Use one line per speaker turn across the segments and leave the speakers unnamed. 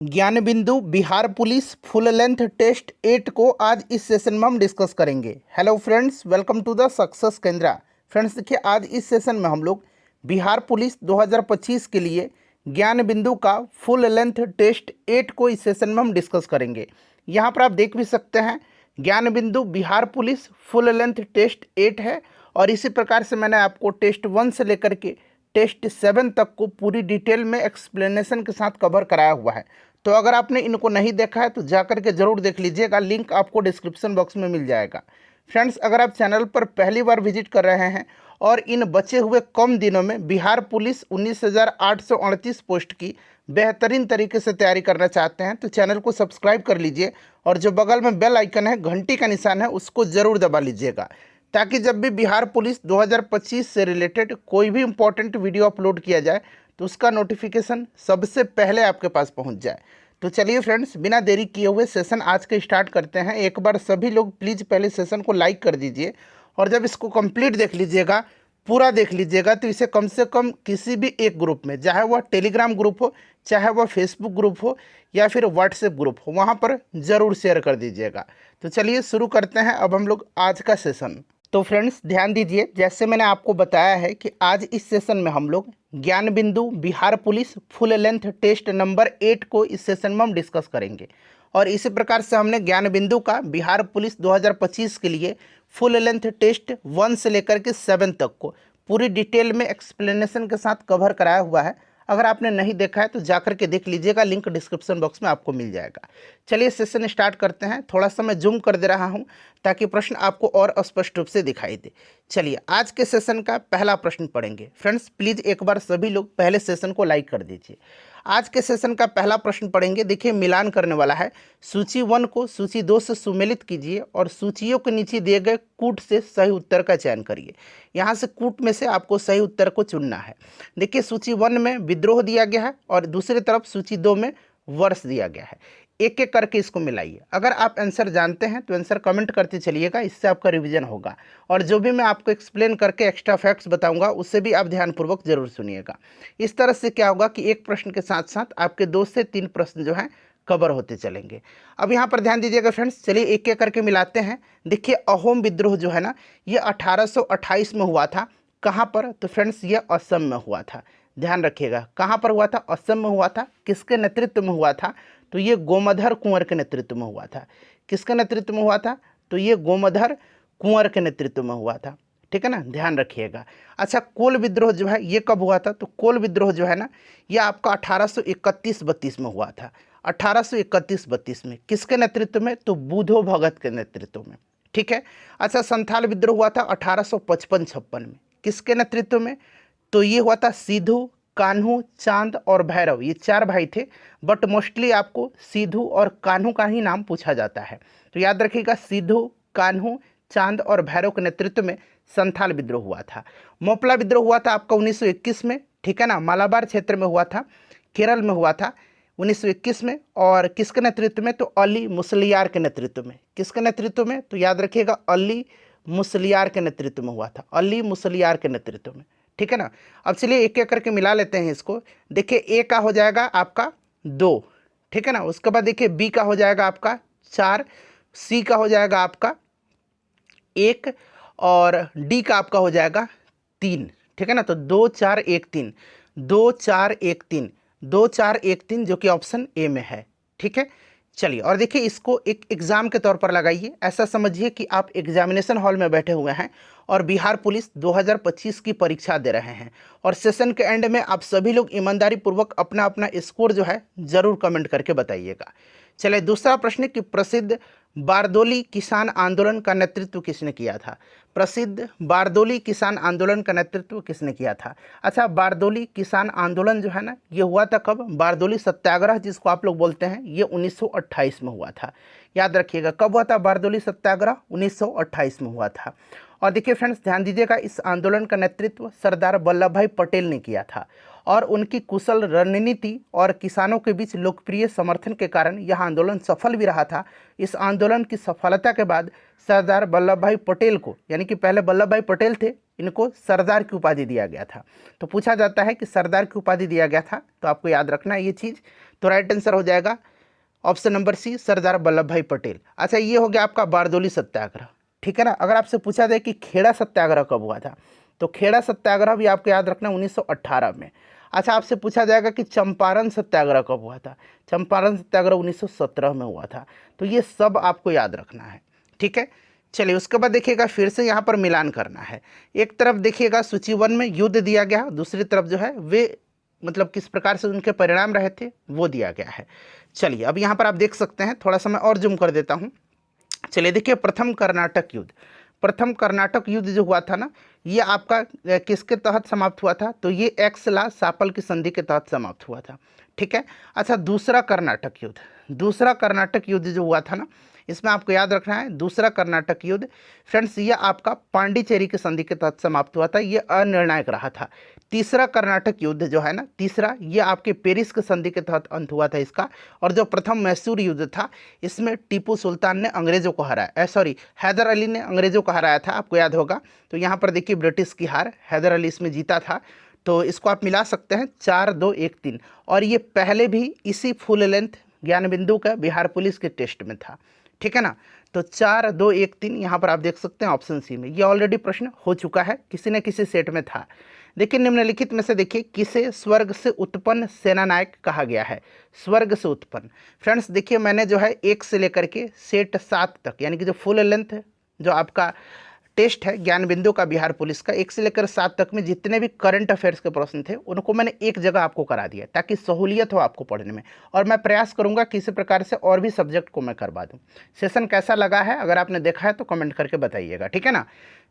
ज्ञान Bindu Bihar police full length test 8 को आज इस सेशन में हम डिस्कस करेंगे। Hello friends, welcome to the success Kendra. Friends देखिए, आज इस सेशन में हम लोग बिहार पुलिस 2025 के लिए ज्ञान बिंदु का फुल लेंथ टेस्ट 8 को इस सेशन में हम डिस्कस करेंगे। यहाँ पर आप देख भी सकते हैं, Gyan Bindu Bihar police full length test 8 है और इसी प्रकार से मैंने आपको टेस्ट 1 से लेकर के टेस्ट 7 तक को पूरी डिटेल में एक्सप्लेनेशन के साथ कवर कराया हुआ है। तो अगर आपने इनको नहीं देखा है तो जाकर के ज़रूर देख लीजिएगा, लिंक आपको डिस्क्रिप्शन बॉक्स में मिल जाएगा। फ्रेंड्स, अगर आप चैनल पर पहली बार विजिट कर रहे हैं और इन बचे हुए कम दिनों में बिहार पुलिस 19,838 पोस्ट की बेहतरीन तरीके से तैयारी करना चाहते हैं तो चैनल को सब्सक्राइब कर लीजिए और जो बगल में बेल आइकन है, घंटी का निशान है, उसको ज़रूर दबा लीजिएगा ताकि जब भी बिहार पुलिस 2025 से रिलेटेड कोई भी इम्पोर्टेंट वीडियो अपलोड किया जाए तो उसका नोटिफिकेशन सबसे पहले आपके पास पहुंच जाए। तो चलिए फ्रेंड्स, बिना देरी किए हुए सेशन आज के स्टार्ट करते हैं। एक बार सभी लोग प्लीज़ पहले सेशन को लाइक कर दीजिए और जब इसको कंप्लीट देख लीजिएगा, पूरा देख लीजिएगा, तो इसे कम से कम किसी भी एक ग्रुप में, चाहे वह टेलीग्राम ग्रुप हो, चाहे वह फेसबुक ग्रुप हो या फिर व्हाट्सएप ग्रुप हो, वहाँ पर ज़रूर शेयर कर दीजिएगा। तो चलिए शुरू करते हैं अब हम लोग आज का सेशन। तो फ्रेंड्स ध्यान दीजिए, जैसे मैंने आपको बताया है कि आज इस सेशन में हम लोग Gyan Bindu Bihar police full length test number 8 को इस सेशन में हम डिस्कस करेंगे और इसी प्रकार से हमने ज्ञान बिंदु का बिहार पुलिस 2025 के लिए फुल लेंथ टेस्ट 1 से लेकर के 7 तक को पूरी डिटेल में एक्सप्लेनेशन के साथ कवर कराया हुआ है। अगर आपने नहीं देखा है तो जाकर के देख लीजिएगा, लिंक डिस्क्रिप्शन बॉक्स में आपको मिल जाएगा। चलिए सेशन स्टार्ट करते हैं। थोड़ा सा मैं जूम कर दे रहा हूं ताकि प्रश्न आपको और स्पष्ट रूप से दिखाई दे। चलिए आज के सेशन का पहला प्रश्न पढ़ेंगे। फ्रेंड्स प्लीज़ एक बार सभी लोग पहले सेशन को लाइक कर दीजिए। आज के सेशन का पहला प्रश्न पढ़ेंगे। देखिए, मिलान करने वाला है। सूची 1 को सूची 2 से सुमेलित कीजिए और सूचियों के नीचे दिए गए कूट से सही उत्तर का चयन करिए। यहाँ से कूट में से आपको सही उत्तर को चुनना है। देखिए, सूची 1 में विद्रोह दिया गया है और दूसरी तरफ सूची 2 में वर्ष दिया गया है। एक एक करके इसको मिलाइए। अगर आप आंसर जानते हैं तो आंसर कमेंट करते चलिएगा, इससे आपका रिवीजन होगा और जो भी मैं आपको एक्सप्लेन करके एक्स्ट्रा फैक्ट्स बताऊंगा उससे भी आप ध्यानपूर्वक जरूर सुनिएगा। इस तरह से क्या होगा कि एक प्रश्न के साथ साथ आपके 2 से 3 प्रश्न जो हैं कवर होते चलेंगे। अब यहाँ पर ध्यान दीजिएगा फ्रेंड्स, चलिए एक एक करके मिलाते हैं। देखिए, अहोम विद्रोह जो है ना, ये 1828 में हुआ था। कहाँ पर? तो फ्रेंड्स ये असम में हुआ था। ध्यान रखिएगा, कहाँ पर हुआ था? असम में हुआ था। किसके नेतृत्व में हुआ था? तो ये गोमधर कुंवर के नेतृत्व में हुआ था। किसके नेतृत्व में हुआ था? तो ये गोमधर कुंवर के नेतृत्व में हुआ था। ठीक है ना, ध्यान रखिएगा। अच्छा, कोल विद्रोह जो है ये कब हुआ था? तो कोल विद्रोह जो है ना, ये आपका 1831-32 में हुआ था। 1831-32 में किसके नेतृत्व में? तो बुधो भगत के नेतृत्व में। ठीक है। अच्छा, संथाल विद्रोह हुआ था 1855-56 में। किसके नेतृत्व में? तो ये हुआ था सिद्धू, कान्हू, चांद और भैरव, ये 4 भाई थे, बट मोस्टली आपको सिद्धू और कान्हू का ही नाम पूछा जाता है। तो याद रखिएगा, सिद्धू, कान्हू, चांद और भैरव के नेतृत्व में संथाल विद्रोह हुआ था। मोपला विद्रोह हुआ था आपका 1921 में। ठीक है ना, मालाबार क्षेत्र में हुआ था, केरल में हुआ था 1921 में। और किसके नेतृत्व में? तो अली मुसलियार के नेतृत्व में। किसके नेतृत्व में? तो याद रखिएगा, अली मुसलियार के नेतृत्व में हुआ था। अली मुसलियार के नेतृत्व में। ठीक है ना। अब चलिए एक एक करके मिला लेते हैं इसको। देखिए, ए का हो जाएगा आपका 2। ठीक है ना। उसके बाद देखिए, बी का हो जाएगा आपका 4, सी का हो जाएगा आपका 1 और डी का आपका हो जाएगा 3। ठीक है ना। तो 2 4 1 3, 2 4 1 3, 2 4 1 3 जो कि ऑप्शन ए में है। ठीक है। चलिए, और देखिए इसको एक एग्ज़ाम के तौर पर लगाइए। ऐसा समझिए कि आप एग्जामिनेशन हॉल में बैठे हुए हैं और बिहार पुलिस 2025 की परीक्षा दे रहे हैं और सेशन के एंड में आप सभी लोग ईमानदारी पूर्वक अपना अपना स्कोर जो है ज़रूर कमेंट करके बताइएगा। चलिए, दूसरा प्रश्न कि प्रसिद्ध बारदोली किसान आंदोलन का नेतृत्व किसने किया था? प्रसिद्ध बारदोली किसान आंदोलन का नेतृत्व किसने किया था? अच्छा, बारदोली किसान आंदोलन जो है ना, ये हुआ था कब? बारदोली सत्याग्रह जिसको आप लोग बोलते हैं, ये 1928 में हुआ था। याद रखिएगा, कब हुआ था बारदोली सत्याग्रह? 1928 में हुआ था। और देखिए फ्रेंड्स, ध्यान दीजिएगा, इस आंदोलन का नेतृत्व सरदार वल्लभ भाई पटेल ने किया था और उनकी कुशल रणनीति और किसानों के बीच लोकप्रिय समर्थन के कारण यह आंदोलन सफल भी रहा था। इस आंदोलन की सफलता के बाद सरदार वल्लभ भाई पटेल को, यानी कि पहले वल्लभ भाई पटेल थे, इनको सरदार की उपाधि दिया गया था। तो पूछा जाता है कि सरदार की उपाधि दिया गया था, तो आपको याद रखना है ये चीज़। तो राइट आंसर हो जाएगा option number C, Sardar Vallabh भाई पटेल। अच्छा, ये हो गया आपका बारदोली सत्याग्रह, ठीक है ना। अगर आपसे पूछा जाए कि खेड़ा सत्याग्रह कब हुआ था, तो खेड़ा सत्याग्रह भी आपको याद रखना 1918 में। अच्छा, आपसे पूछा जाएगा कि चंपारण सत्याग्रह कब हुआ था, चंपारण सत्याग्रह 1917 में हुआ था। तो ये सब आपको याद रखना है, ठीक है। चलिए, उसके बाद देखिएगा फिर से यहाँ पर मिलान करना है। एक तरफ देखिएगा सूची 1 में युद्ध दिया गया, दूसरी तरफ जो है वे मतलब किस प्रकार से उनके परिणाम रहे थे वो दिया गया है। चलिए, अब यहाँ पर आप देख सकते हैं, थोड़ा सा मैं और जूम कर देता हूँ। चलिए देखिए, प्रथम कर्नाटक युद्ध, प्रथम कर्नाटक युद्ध जो हुआ था ना, ये आपका किसके तहत समाप्त हुआ था, तो ये एक्स-ला सापल की संधि के तहत समाप्त हुआ था, ठीक है। अच्छा, दूसरा कर्नाटक युद्ध, दूसरा कर्नाटक युद्ध जो हुआ था ना, इसमें आपको याद रखना है दूसरा कर्नाटक युद्ध फ्रेंड्स, ये आपका पांडिचेरी की संधि के तहत समाप्त हुआ था, ये अनिर्णायक रहा था। तीसरा कर्नाटक युद्ध जो है ना, तीसरा, ये आपके पेरिस की संधि के तहत अंत हुआ था इसका। और जो प्रथम मैसूर युद्ध था, इसमें टीपू सुल्तान ने अंग्रेजों को हराया, सॉरी हैदर अली ने अंग्रेजों को हराया था, आपको याद होगा। तो यहाँ पर देखिए ब्रिटिश की हार, हैदर अली इसमें जीता था। तो इसको आप मिला सकते हैं 4-2-1-3। और ये पहले भी इसी फुल लेंथ ज्ञान बिंदु का बिहार पुलिस के टेस्ट में था, ठीक है ना। तो 4-2-1-3 यहाँ पर आप देख सकते हैं ऑप्शन सी में, ये ऑलरेडी प्रश्न हो चुका है, किसी न किसी सेट में था। देखिए, निम्नलिखित में से देखिए किसे स्वर्ग से उत्पन्न सेनानायक कहा गया है, स्वर्ग से उत्पन्न। फ्रेंड्स देखिए, मैंने जो है 1 से लेकर के सेट 7 तक, यानी कि जो फुल लेंथ जो आपका टेस्ट है ज्ञान बिंदु का बिहार पुलिस का, 1 से लेकर 7 तक में जितने भी करंट अफेयर्स के प्रश्न थे उनको मैंने एक जगह आपको करा दिया, ताकि सहूलियत हो आपको पढ़ने में। और मैं प्रयास करूंगा कि इसी प्रकार से और भी सब्जेक्ट को मैं करवा दूं। सेशन कैसा लगा है, अगर आपने देखा है तो कमेंट करके बताइएगा, ठीक है ना।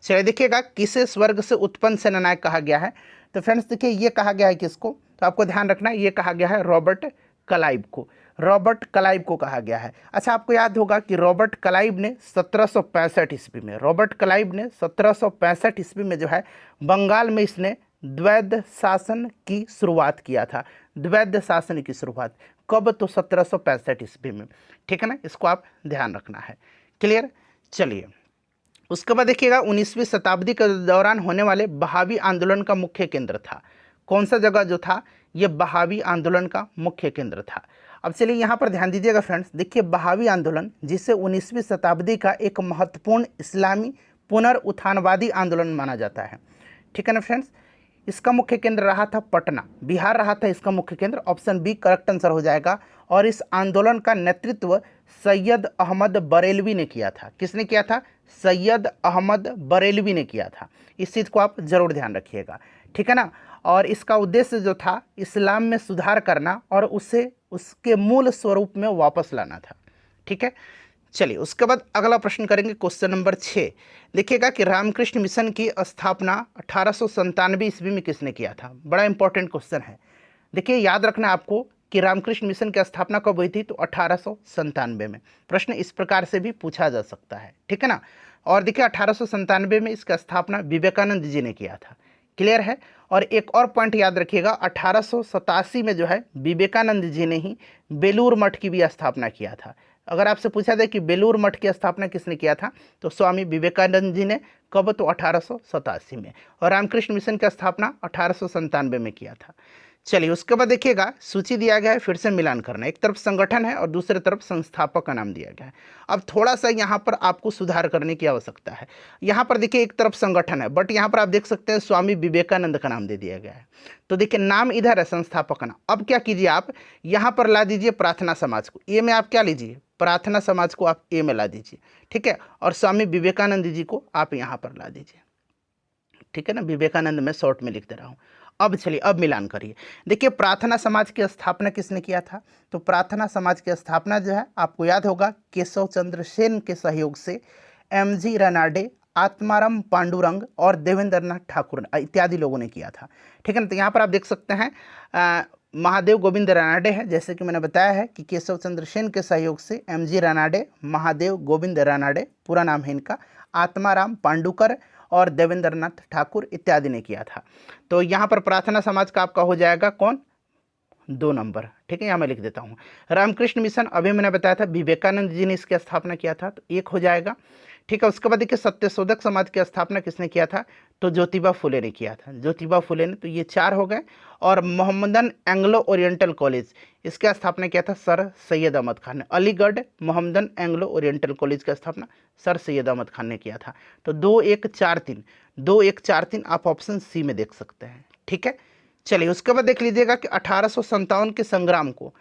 चलिए देखिएगा, किसे स्वर्ग से उत्पन्न सेनानायक कहा गया है, तो फ्रेंड्स देखिए ये कहा गया है किसको, तो आपको ध्यान रखना है, ये कहा गया है रॉबर्ट क्लाइव को, रॉबर्ट क्लाइव को कहा गया है। अच्छा, आपको याद होगा कि रॉबर्ट क्लाइव ने 1765 ईस्वी में, रॉबर्ट क्लाइव ने 1765 ईस्वी में जो है बंगाल में इसने द्वैध शासन की शुरुआत किया था। द्वैध शासन की शुरुआत कब, तो 1765 ईस्वी में, ठीक है ना। इसको आप ध्यान रखना है, क्लियर। चलिए, उसके बाद देखिएगा 19वीं शताब्दी के दौरान होने वाले बहावी आंदोलन का मुख्य केंद्र था, कौन सा जगह जो था, ये बहावी आंदोलन का मुख्य केंद्र था। अब चलिए यहाँ पर ध्यान दीजिएगा फ्रेंड्स, देखिए बहावी आंदोलन जिसे 19वीं शताब्दी का एक महत्वपूर्ण इस्लामी पुनर्उत्थानवादी आंदोलन माना जाता है, ठीक है ना फ्रेंड्स। इसका मुख्य केंद्र रहा था पटना, बिहार रहा था इसका मुख्य केंद्र, ऑप्शन बी करेक्ट आंसर हो जाएगा। और इस आंदोलन का नेतृत्व सैयद अहमद बरेलवी ने किया था, किसने किया था, सैयद अहमद बरेलवी ने किया था। इस चीज़ को आप जरूर ध्यान रखिएगा, ठीक है ना। और इसका उद्देश्य जो था इस्लाम में सुधार करना और उसे उसके मूल स्वरूप में वापस लाना था, ठीक है। चलिए, उसके बाद अगला प्रश्न करेंगे, क्वेश्चन नंबर 6। देखिएगा कि रामकृष्ण मिशन की स्थापना 1897 ईस्वी में किसने किया था, बड़ा इंपॉर्टेंट क्वेश्चन है। देखिए, याद रखना आपको कि रामकृष्ण मिशन की स्थापना कब हुई थी, तो 1897 में। प्रश्न इस प्रकार से भी पूछा जा सकता है, ठीक है ना। और देखिए 1897 में इसका स्थापना विवेकानंद जी ने किया था, क्लियर है। और एक और पॉइंट याद रखिएगा, 1887 में जो है विवेकानंद जी ने ही बेलूर मठ की भी स्थापना किया था। अगर आपसे पूछा जाए कि बेलूर मठ की स्थापना किसने किया था, तो स्वामी विवेकानंद जी ने, कब, तो 1887 में। और रामकृष्ण मिशन की स्थापना 1897 में किया था। चलिए, उसके बाद देखिएगा सूची दिया गया है, फिर से मिलान करना, एक तरफ संगठन है और दूसरी तरफ संस्थापक का नाम दिया गया है। अब थोड़ा सा यहाँ पर आपको सुधार करने की आवश्यकता है। यहाँ पर देखिए एक तरफ संगठन है, बट यहाँ पर आप देख सकते हैं स्वामी विवेकानंद का नाम दे दिया गया है। तो देखिए नाम इधर है संस्थापक का नाम। अब क्या कीजिए, आप यहाँ पर ला दीजिए प्रार्थना समाज को, ए में आप क्या लीजिए, प्रार्थना समाज को आप ए में ला दीजिए, ठीक है। और स्वामी विवेकानंद जी को आप यहाँ पर ला दीजिए, ठीक है ना। विवेकानंद में शॉर्ट में लिख दे रहा हूँ। अब चलिए, अब मिलान करिए। देखिए प्रार्थना समाज की स्थापना किसने किया था, तो प्रार्थना समाज की स्थापना जो है आपको याद होगा केशव चंद्र सेन के सहयोग से एमजी रनाडे, आत्माराम पांडुरंग और देवेंद्रनाथ ठाकुर इत्यादि लोगों ने किया था, ठीक है ना। तो यहाँ पर आप देख सकते हैं महादेव गोविंद रानाडे है, जैसे कि मैंने बताया है कि केशव चंद्र सेन के सहयोग से एमजी रानाडे, महादेव गोविंद रानाडे पूरा नाम है इनका, आत्माराम पांडुकर और देवेंद्रनाथ ठाकुर इत्यादि ने किया था। तो यहाँ पर प्रार्थना समाज का आपका हो जाएगा कौन, 2 नंबर, ठीक है। यहाँ मैं लिख देता हूँ। रामकृष्ण मिशन अभी मैंने बताया था विवेकानंद जी ने इसकी स्थापना किया था, तो 1 हो जाएगा, ठीक है। उसके बाद देखिए सत्यशोधक समाज की स्थापना किसने किया था, तो ज्योतिबा फुले ने किया था, ज्योतिबा फुले ने। तो ये 4 हो गए। और मोहम्मदन एंग्लो ओरिएंटल कॉलेज, इसकी स्थापना किया था सर सैयद अहमद खान ने। Aligarh Mohammedan Anglo oriental college की स्थापना सर सैयद अहमद खान ने किया था। तो 2-1-4-3, 2-1-4-3 आप ऑप्शन सी में देख सकते हैं। ठीक है, चलिए उसके बाद देख लीजिएगा कि 1857 के संग्राम को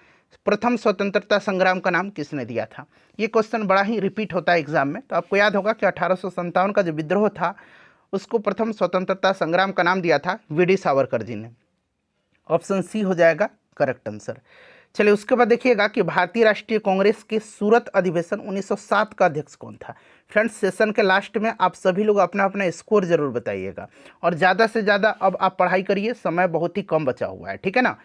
प्रथम स्वतंत्रता संग्राम का नाम किसने दिया था। ये क्वेश्चन बड़ा ही रिपीट होता है एग्जाम में। तो आपको याद होगा कि 1857 का जो विद्रोह था उसको प्रथम स्वतंत्रता संग्राम का नाम दिया था वीडी सावरकर जी ने। ऑप्शन सी हो जाएगा करेक्ट आंसर। चलिए उसके बाद देखिएगा कि भारतीय राष्ट्रीय कांग्रेस के सूरत अधिवेशन 1907 का अध्यक्ष कौन था। फ्रेंड्स सेशन के लास्ट में आप सभी लोग अपना अपना स्कोर जरूर बताइएगा, और ज़्यादा से ज़्यादा अब आप पढ़ाई करिए, समय बहुत ही कम बचा हुआ है। ठीक है ना।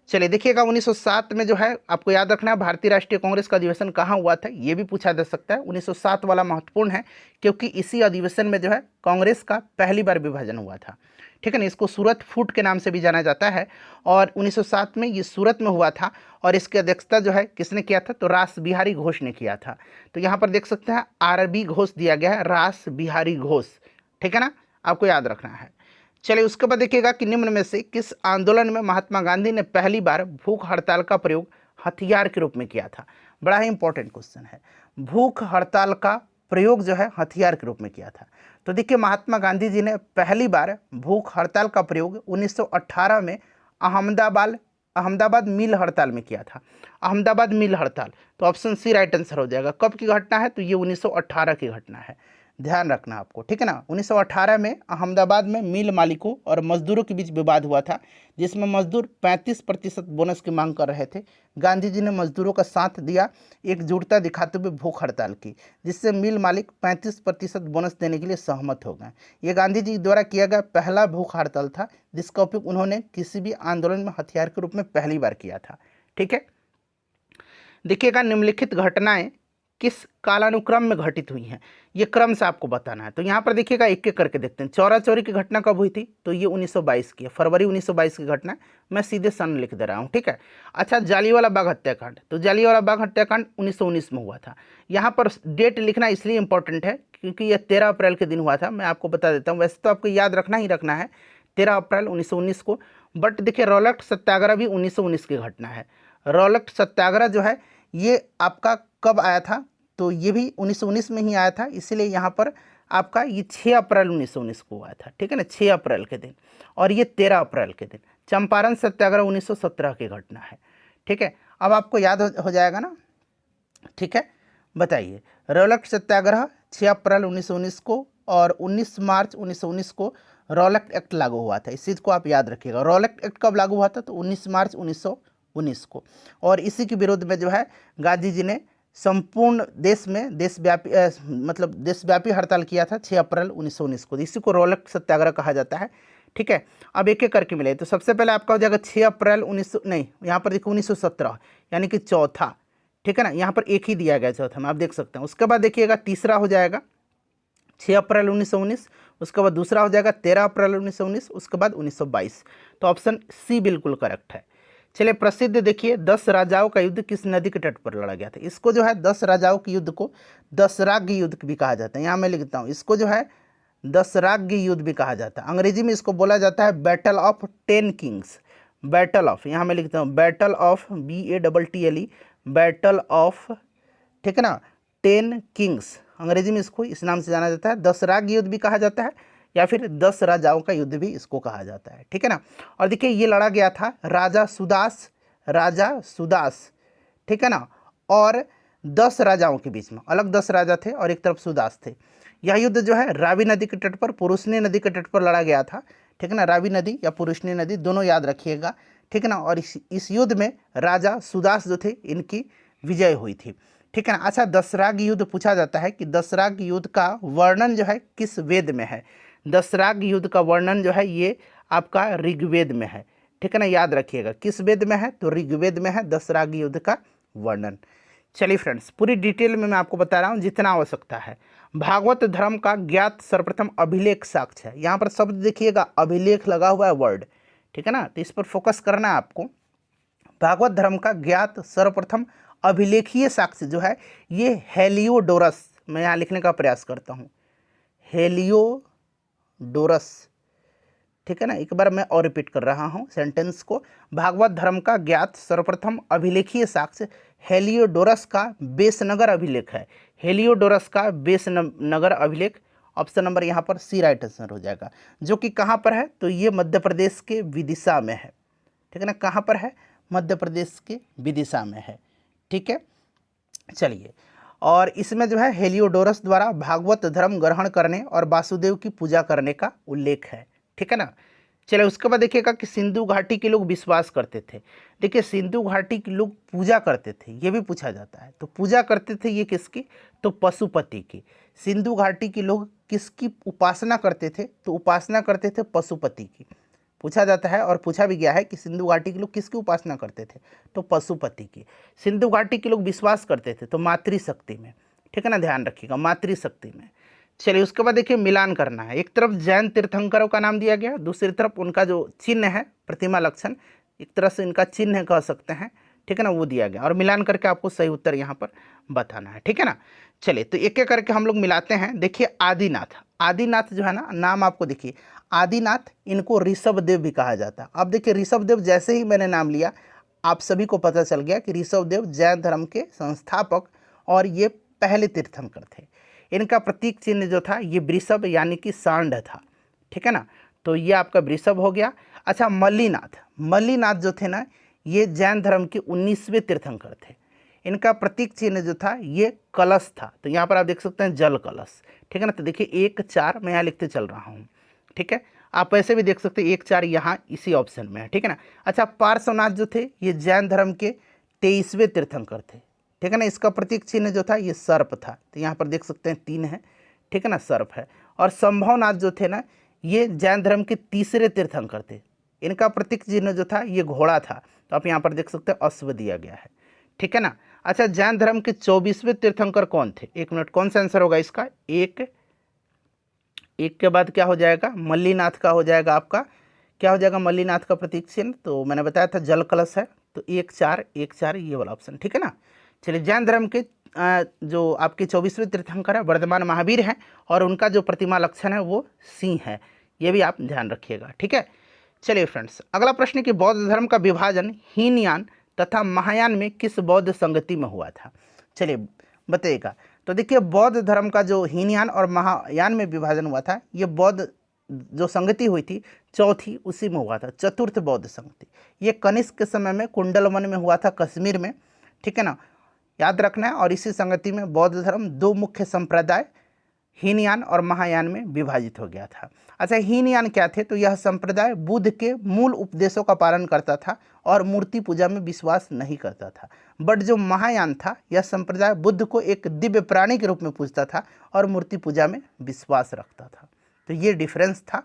चलिए देखिएगा 1907 में जो है आपको याद रखना है भारतीय राष्ट्रीय कांग्रेस का अधिवेशन कहाँ हुआ था, ये भी पूछा जा सकता है। 1907 वाला महत्वपूर्ण है क्योंकि इसी अधिवेशन में जो है कांग्रेस का पहली बार विभाजन हुआ था। ठीक है ना। इसको सूरत फूट के नाम से भी जाना जाता है, और 1907 में ये सूरत में हुआ था। और इसकी अध्यक्षता जो है किसने किया था, तो रास बिहारी घोष ने किया था। तो यहाँ पर देख सकते हैं आरबी घोष दिया गया है, रास बिहारी घोष। ठीक है ना, आपको याद रखना है। चलिए उसके बाद देखिएगा कि निम्न में से किस आंदोलन में महात्मा गांधी ने पहली बार भूख हड़ताल का प्रयोग हथियार के रूप में किया था। बड़ा ही इंपॉर्टेंट क्वेश्चन है, भूख हड़ताल का प्रयोग जो है हथियार के रूप में किया था। तो देखिए महात्मा गांधी जी ने पहली बार भूख हड़ताल का प्रयोग 1918 में अहमदाबाद मिल हड़ताल में किया था। अहमदाबाद मिल हड़ताल, तो ऑप्शन सी राइट आंसर हो जाएगा। कब की घटना है, तो ये 1918 की घटना है, ध्यान रखना आपको। ठीक है ना। 1918 में अहमदाबाद में मिल मालिकों और मजदूरों के बीच विवाद हुआ था, जिसमें मजदूर 35% बोनस की मांग कर रहे थे। गांधी जी ने मजदूरों का साथ दिया, एकजुटता दिखाते हुए भूख हड़ताल की, जिससे मिल मालिक 35% बोनस देने के लिए सहमत हो गए। ये गांधी जी द्वारा किया गया पहला भूख हड़ताल था, जिसका उपयोग उन्होंने किसी भी आंदोलन में हथियार के रूप में पहली बार किया था। ठीक है, देखिएगा निम्नलिखित घटनाएं किस कालानुक्रम में घटित हुई हैं, ये क्रम से आपको बताना है। तो यहाँ पर देखिएगा एक एक करके देखते हैं। चौरा चौरी की घटना कब हुई थी, तो ये 1922 की है, फरवरी 1922 की घटना। मैं सीधे सन लिख दे रहा हूँ। ठीक है। अच्छा, जालियांवाला बाग हत्याकांड, तो जालियांवाला बाग हत्याकांड 1919 में हुआ था। यहाँ पर डेट लिखना इसलिए इंपॉर्टेंट है क्योंकि यह 13 अप्रैल के दिन हुआ था। मैं आपको बता देता हूँ, वैसे तो आपको याद रखना ही रखना है 13 अप्रैल 1919 को, बट देखिए रॉलेट सत्याग्रह भी 1919 की घटना है। रॉलेट सत्याग्रह जो है ये आपका कब आया था, तो ये भी 1919 में ही आया था, इसीलिए यहाँ पर आपका ये 6 अप्रैल 1919 को आया था। ठीक है ना, 6 अप्रैल के दिन, और ये 13 अप्रैल के दिन। चंपारण सत्याग्रह 1917 की घटना है। ठीक है, अब आपको याद हो जाएगा ना। ठीक है, बताइए रॉलेट सत्याग्रह 6 अप्रैल 1919 को, और 19 मार्च 1919 को रॉलेट एक्ट लागू हुआ था। इस चीज़ को आप याद रखिएगा। रॉलेट एक्ट कब लागू हुआ था, तो 19 मार्च 1919 को, और इसी के विरोध में जो है गांधी जी ने संपूर्ण देश में देशव्यापी हड़ताल किया था 6 अप्रैल 1919 को। इसी को रॉलेट सत्याग्रह कहा जाता है। ठीक है, अब एक एक करके मिले। तो सबसे पहले आपका हो जाएगा 6 अप्रैल 1900 नहीं, यहाँ पर देखो 1917, यानी कि चौथा। ठीक है ना, यहाँ पर एक ही दिया गया चौथा में, आप देख सकते हैं। उसके बाद देखिएगा तीसरा हो जाएगा 6 अप्रैल 1919, उसके बाद दूसरा हो जाएगा 13 अप्रैल 1919, उसके बाद 1922। तो ऑप्शन सी बिल्कुल करेक्ट है। चलिए प्रसिद्ध देखिए 10 राजाओं का युद्ध किस नदी के तट पर लड़ा गया था। इसको जो है 10 राजाओं के युद्ध को दसराग युद्ध भी कहा जाता है। यहाँ मैं लिखता हूँ, इसको जो है दसराग युद्ध भी कहा जाता है। अंग्रेजी में इसको बोला जाता है battle of 10 Kings. Battle of, यहाँ मैं लिखता हूँ battle of BATTLE, battle of, ठीक है ना, 10 किंग्स। अंग्रेजी में इसको इस नाम से जाना जाता है। दसराग युद्ध भी कहा जाता है, या फिर 10 राजाओं का युद्ध भी इसको कहा जाता है। ठीक है ना। और देखिए ये लड़ा गया था राजा सुदास, ठीक है ना, और 10 राजाओं के बीच में। अलग 10 राजा थे और एक तरफ सुदास थे। यह युद्ध जो है रावी नदी के तट पर, पुरुषनी नदी के तट पर लड़ा गया था। ठीक है ना, रावी नदी या पुरुषनी नदी दोनों याद रखिएगा। ठीक है ना। और इस युद्ध में राजा सुदास जो थे इनकी विजय हुई थी। ठीक है ना। अच्छा, दसराग युद्ध पूछा जाता है कि दसराग युद्ध का वर्णन जो है किस वेद में है। दसराग युद्ध का वर्णन जो है ये आपका ऋग्वेद में है। ठीक है ना, याद रखिएगा किस वेद में है, तो ऋग्वेद में है दसराग युद्ध का वर्णन। चलिए फ्रेंड्स, पूरी डिटेल में मैं आपको बता रहा हूँ जितना आवश्यकता है। भागवत धर्म का ज्ञात सर्वप्रथम अभिलेख साक्ष्य है। यहाँ पर शब्द देखिएगा, अभिलेख लगा हुआ है वर्ड। ठीक है ना, तो इस पर फोकस करना है आपको। भागवत धर्म का ज्ञात सर्वप्रथम अभिलेखीय साक्ष्य जो है ये हेलियोडोरस, मैं यहाँ लिखने का प्रयास करता हूँ, हेलियोडोरस, ठीक है ना। एक बार मैं और रिपीट कर रहा हूँ सेंटेंस को। भागवत धर्म का ज्ञात सर्वप्रथम अभिलेखीय साक्ष्य हेलियोडोरस का बेसनगर अभिलेख है। हेलियोडोरस का बेसनगर अभिलेख, ऑप्शन नंबर यहाँ पर सी राइट आंसर हो जाएगा, जो कि कहाँ पर है, तो ये मध्य प्रदेश के विदिशा में है, ठीक है ना। कहाँ पर है, मध्य प्रदेश के विदिशा में है, ठीक है। चलिए, और इसमें जो है हेलियोडोरस द्वारा भागवत धर्म ग्रहण करने और वासुदेव की पूजा करने का उल्लेख है, ठीक है ना। चलिए, उसके बाद देखिएगा कि सिंधु घाटी के लोग विश्वास करते थे। देखिए, सिंधु घाटी के लोग पूजा करते थे, ये भी पूछा जाता है। तो पूजा करते थे ये किसकी, तो पशुपति की। सिंधु घाटी के लोग किसकी उपासना करते थे, तो उपासना करते थे पशुपति की। पूछा जाता है और पूछा भी गया है कि सिंधु घाटी के लोग किसकी उपासना करते थे, तो पशुपति की। सिंधु घाटी के लोग विश्वास करते थे तो मातृशक्ति में, ठीक है ना, ध्यान रखिएगा, मातृशक्ति में। चलिए, उसके बाद देखिए मिलान करना है। एक तरफ जैन तीर्थंकरों का नाम दिया गया, दूसरी तरफ उनका जो चिन्ह है, प्रतिमा लक्षण, एक तरह से इनका चिन्ह कह सकते हैं, ठीक है ना, वो दिया गया, और मिलान करके आपको सही उत्तर यहाँ पर बताना है, ठीक है ना। चलिए, तो एक एक करके हम लोग मिलाते हैं। देखिए, आदिनाथ, आदिनाथ जो है ना, नाम आपको देखिए, आदिनाथ, इनको ऋषभदेव भी कहा जाता है। अब देखिए, ऋषभदेव जैसे ही मैंने नाम लिया, आप सभी को पता चल गया कि ऋषभदेव जैन धर्म के संस्थापक और ये पहले तीर्थंकर थे। इनका प्रतीक चिन्ह जो था ये वृषभ यानी कि सांड था, ठीक है ना। तो ये आपका वृषभ हो गया। अच्छा, मल्लीनाथ, मल्लीनाथ जो थे ना, ये जैन धर्म के 19वें तीर्थंकर थे। इनका प्रतीक चिन्ह जो था ये कलश था। तो यहाँ पर आप देख सकते हैं जल कलश, ठीक है ना। तो देखिए 1 4 मैं यहाँ लिखते चल रहा हूँ, ठीक है। आप ऐसे भी देख सकते हैं 1 4 यहाँ इसी ऑप्शन में है, ठीक है ना। अच्छा, पार्श्वनाथ जो थे ये जैन धर्म के 23वें तीर्थंकर थे, ठीक है ना। इसका प्रतीक चिन्ह जो था ये सर्प था। तो यहाँ पर देख सकते हैं 3 है, ठीक है ना, सर्प है। और संभवनाथ जो थे ना, ये जैन धर्म के 3रे तीर्थंकर थे। इनका प्रतीक चिन्ह जो था ये घोड़ा था। तो आप यहाँ पर देख सकते हैं अश्व दिया गया है, ठीक है ना। अच्छा, जैन धर्म के 24वें तीर्थंकर कौन थे, 1 मिनट, कौन सा आंसर होगा इसका, एक के बाद क्या हो जाएगा, मल्लीनाथ का हो जाएगा। आपका क्या हो जाएगा मल्लीनाथ का प्रतीक चिन्ह, तो मैंने बताया था जल कलश है। तो 1 4 1 4 ये वाला ऑप्शन, ठीक है ना। चलिए, जैन धर्म के जो आपके 24वें तीर्थंकर है वर्धमान महावीर हैं, और उनका जो प्रतिमा लक्षण है वो सिंह है। ये भी आप ध्यान रखिएगा, ठीक है। चलिए फ्रेंड्स, अगला प्रश्न कि बौद्ध धर्म का विभाजन हीनयान तथा महायान में किस बौद्ध संगति में हुआ था। चलिए बताइएगा। तो देखिए, बौद्ध धर्म का जो हीनयान और महायान में विभाजन हुआ था, ये बौद्ध जो संगति हुई थी चौथी, उसी में हुआ था, चतुर्थ बौद्ध संगति। ये कनिष्क के समय में कुंडलवन में हुआ था, कश्मीर में, ठीक है ना, याद रखना है। और इसी संगति में बौद्ध धर्म 2 मुख्य संप्रदाय हीनयान और महायान में विभाजित हो गया था। अच्छा, हीनयान क्या थे, तो यह संप्रदाय बुद्ध के मूल उपदेशों का पालन करता था और मूर्ति पूजा में विश्वास नहीं करता था। बट जो महायान था, यह संप्रदाय बुद्ध को एक दिव्य प्राणी के रूप में पूजता था और मूर्ति पूजा में विश्वास रखता था। तो ये डिफरेंस था।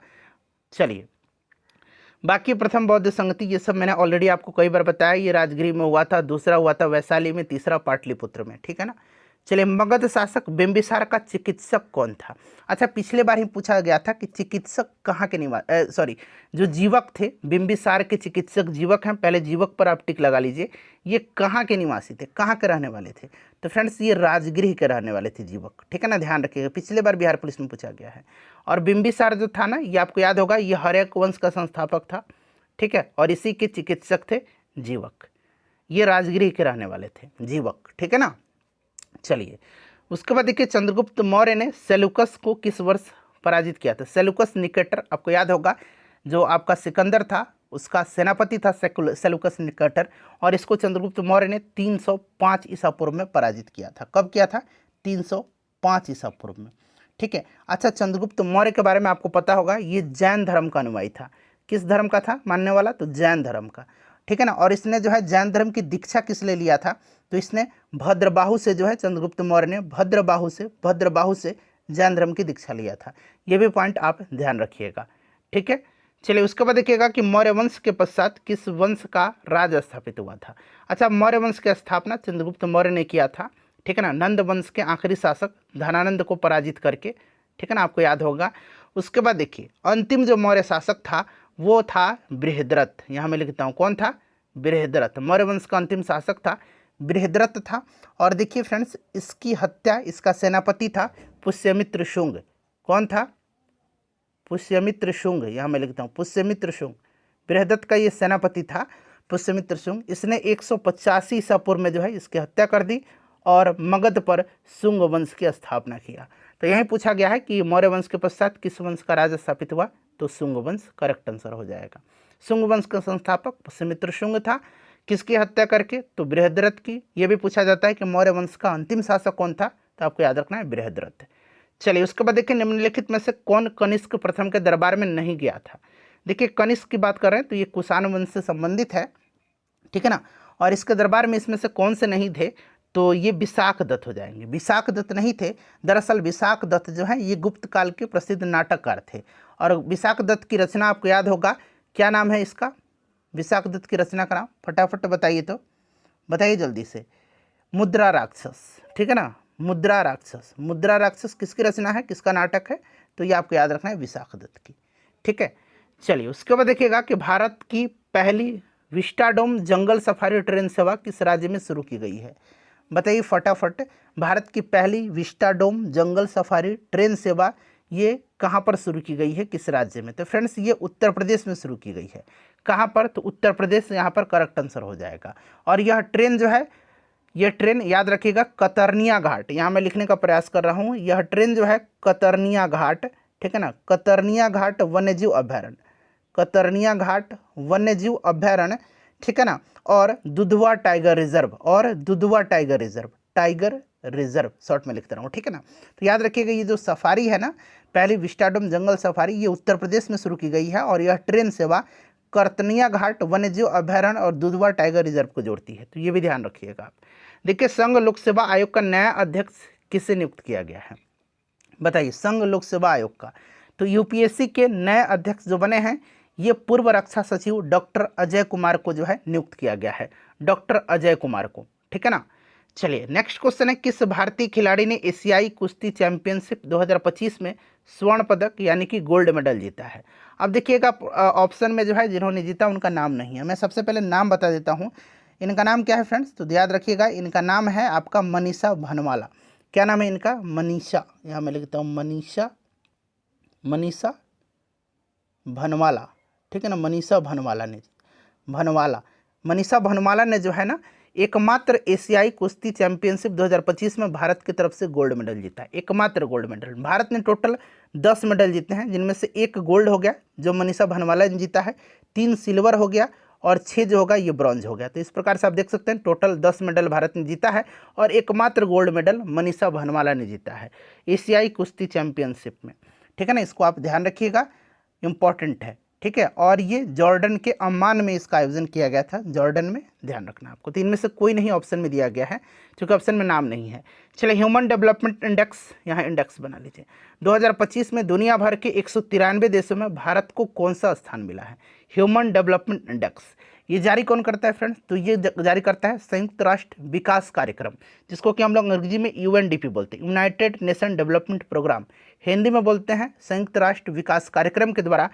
चलिए, बाकी प्रथम बौद्ध संगति ये सब मैंने ऑलरेडी आपको कई बार बताया। ये राजगृह में हुआ था, दूसरा हुआ था वैशाली में, तीसरा पाटलिपुत्र में, ठीक है ना। चलिए, मगध शासक बिंबिसार का चिकित्सक कौन था। अच्छा, पिछले बार ही पूछा गया था कि चिकित्सक कहाँ के जो जीवक थे, बिंबिसार के चिकित्सक जीवक हैं, पहले जीवक पर आप टिक लगा लीजिए। ये कहाँ के निवासी थे, कहाँ के रहने वाले थे, तो फ्रेंड्स ये राजगृह के रहने वाले थे जीवक, ठीक है ना, ध्यान रखिएगा, पिछले बार बिहार पुलिस में पूछा गया है। और बिंबिसार जो था ना, ये आपको याद होगा, ये हर्यक वंश का संस्थापक था, ठीक है, और इसी के चिकित्सक थे जीवक। ये राजगृह के रहने वाले थे जीवक, ठीक है ना। चलिए, उसके बाद देखिए, चंद्रगुप्त मौर्य ने सेल्यूकस को किस वर्ष पराजित किया था। सेल्यूकस निकेटर आपको याद होगा, जो आपका सिकंदर था उसका सेनापति था सेल्यूकस निकेटर, और इसको चंद्रगुप्त मौर्य ने 305 ईसा पूर्व में पराजित किया था। कब किया था, 305 ईसा पूर्व में, ठीक है। अच्छा, चंद्रगुप्त मौर्य के बारे में आपको पता होगा, ये जैन धर्म का अनुयायी था। किस धर्म का था मानने वाला, तो जैन धर्म का, ठीक है ना। और इसने जो है जैन धर्म की दीक्षा किस लिए लिया था, तो इसने भद्रबाहु से जो है, चंद्रगुप्त मौर्य ने भद्रबाहु से जैन धर्म की दीक्षा लिया था। ये भी पॉइंट आप ध्यान रखिएगा, ठीक है। चलिए, उसके बाद देखिएगा कि मौर्य वंश के पश्चात किस वंश का राज स्थापित हुआ था। अच्छा, मौर्य वंश की स्थापना चंद्रगुप्त मौर्य ने किया था, ठीक है ना, नंद वंश के आखिरी शासक धनानंद को पराजित करके, ठीक है ना, आपको याद होगा। उसके बाद देखिए, अंतिम जो मौर्य शासक था वो था बृहद्रथ। यहाँ मैं लिखता हूँ, कौन था, बृहद्रथ। मौर्य वंश का अंतिम शासक था बृहद्रथ था। और देखिए फ्रेंड्स, इसकी हत्या, इसका सेनापति था पुष्यमित्र शुंग। कौन था? पुष्यमित्र शुंग। यहाँ मैं लिखता हूँ पुष्यमित्र शुंग। बृहदत्त का ये सेनापति था पुष्यमित्र शुंग। इसने 185 ईसा पूर्व में जो है इसकी हत्या कर दी और मगध पर शुंग वंश की स्थापना किया। तो यही पूछा गया है कि मौर्य वंश के पश्चात किस वंश का राज स्थापित हुआ, तो शुंग वंश करेक्ट आंसर हो जाएगा। शुंग वंश का संस्थापक पुष्यमित्र शुंग था। किसकी हत्या करके? तो बृहद्रथ की। यह भी पूछा जाता है कि मौर्य वंश का अंतिम शासक कौन था, तो आपको याद रखना है बृहद्रथ। चलिए उसके बाद देखिए, निम्नलिखित में से कौन कनिष्क प्रथम के दरबार में नहीं गया था। देखिए कनिष्क की बात कर रहे हैं तो ये कुषाण वंश से संबंधित है, ठीक है ना। और इसके दरबार में इसमें से कौन से नहीं थे, तो ये विशाख दत्त हो जाएंगे। विशाख दत्त नहीं थे। दरअसल विशाख दत्त जो है ये गुप्त काल के प्रसिद्ध नाटककार थे। और विशाख दत्त की रचना आपको याद होगा, क्या नाम है इसका? विशाख दत्त की रचना का नाम फटाफट बताइए, तो बताइए जल्दी से। मुद्रा राक्षस, ठीक है ना। मुद्रा राक्षस। मुद्रा राक्षस किसकी रचना है, किसका नाटक है, तो ये आपको याद रखना है विशाख दत्त की, ठीक है। चलिए उसके बाद देखिएगा कि भारत की पहली विस्टाडोम जंगल सफारी ट्रेन सेवा किस राज्य में शुरू की गई है, बताइए फटाफट। भारत की पहली विस्टाडोम जंगल सफारी ट्रेन सेवा ये कहाँ पर शुरू की गई है, किस राज्य में? तो फ्रेंड्स ये उत्तर प्रदेश में शुरू की गई है। कहाँ पर? तो उत्तर प्रदेश यहाँ पर करेक्ट आंसर हो जाएगा। और यह ट्रेन जो है, यह ट्रेन याद रखिएगा कतरनिया घाट, यहाँ मैं लिखने का प्रयास कर रहा हूँ। यह ट्रेन जो है कतरनिया घाट, ठीक है ना, कतरनिया घाट वन्यजीव अभयारण्य, कतरनिया घाट वन्यजीव अभयारण्य, ठीक है ना, और दुधवा टाइगर रिजर्व, और Dudhwa tiger reserve, tiger reserve short में लिखता रहा हूँ, ठीक है ना। तो याद रखिएगा ये जो सफारी है ना, पहली विस्टाडोम जंगल सफारी, ये उत्तर प्रदेश में शुरू की गई है। और यह ट्रेन सेवा करतनिया घाट वन्यजीव अभयारण्य और दुधवा टाइगर रिजर्व को जोड़ती है, तो ये भी ध्यान रखिएगा आप। देखिए संघ लोक सेवा आयोग का नया अध्यक्ष किसे नियुक्त किया गया है, बताइए। संघ लोक सेवा आयोग का, तो यूपीएससी के नए अध्यक्ष जो बने हैं ये पूर्व रक्षा सचिव डॉक्टर अजय कुमार को जो है नियुक्त किया गया है, डॉक्टर अजय कुमार को, ठीक है ना। चलिए नेक्स्ट क्वेश्चन है, किस भारतीय खिलाड़ी ने एशियाई कुश्ती चैंपियनशिप 2025 में स्वर्ण पदक यानी कि गोल्ड मेडल जीता है? अब देखिएगा ऑप्शन में जो है जिन्होंने जीता उनका नाम नहीं है। मैं सबसे पहले नाम बता देता हूँ। इनका नाम क्या है फ्रेंड्स, तो याद रखिएगा इनका नाम है आपका मनीषा भनवाला। क्या नाम है इनका? मनीषा। यहाँ मैं लिखता हूँ मनीषा, मनीषा भनवाला, ठीक है ना। मनीषा भनवाला ने, भनवाला, मनीषा भनवाला ने जो है ना एकमात्र एशियाई कुश्ती चैंपियनशिप 2025 में भारत की तरफ से गोल्ड मेडल जीता है। एकमात्र गोल्ड मेडल। भारत ने टोटल 10 मेडल जीते हैं, जिनमें से 1 गोल्ड हो गया जो मनीषा भनवाला ने जीता है, 3 सिल्वर हो गया और 6 जो होगा ये ब्रॉन्ज हो गया। तो इस प्रकार से आप देख सकते हैं टोटल 10 मेडल भारत ने जीता है और एकमात्र गोल्ड मेडल मनीषा भनवाला ने जीता है एशियाई कुश्ती चैंपियनशिप में, ठीक है ना। इसको आप ध्यान रखिएगा, इंपॉर्टेंट है, ठीक है। और ये जॉर्डन के अम्मान में इसका आयोजन किया गया था, जॉर्डन में, ध्यान रखना आपको। तो इनमें से कोई नहीं ऑप्शन में दिया गया है क्योंकि ऑप्शन में नाम नहीं है। चलिए ह्यूमन डेवलपमेंट इंडेक्स, यहाँ इंडेक्स बना लीजिए। 2025 में दुनिया भर के 193 देशों में भारत को कौन सा स्थान मिला है? ह्यूमन डेवलपमेंट इंडेक्स ये जारी कौन करता है फ्रेंड्स? तो ये जारी करता है संयुक्त राष्ट्र विकास कार्यक्रम, जिसको कि हम लोग अंग्रेजी में यूएनडीपी बोलते हैं, united nation development programme, Hindi में बोलते हैं संयुक्त राष्ट्र विकास कार्यक्रम के द्वारा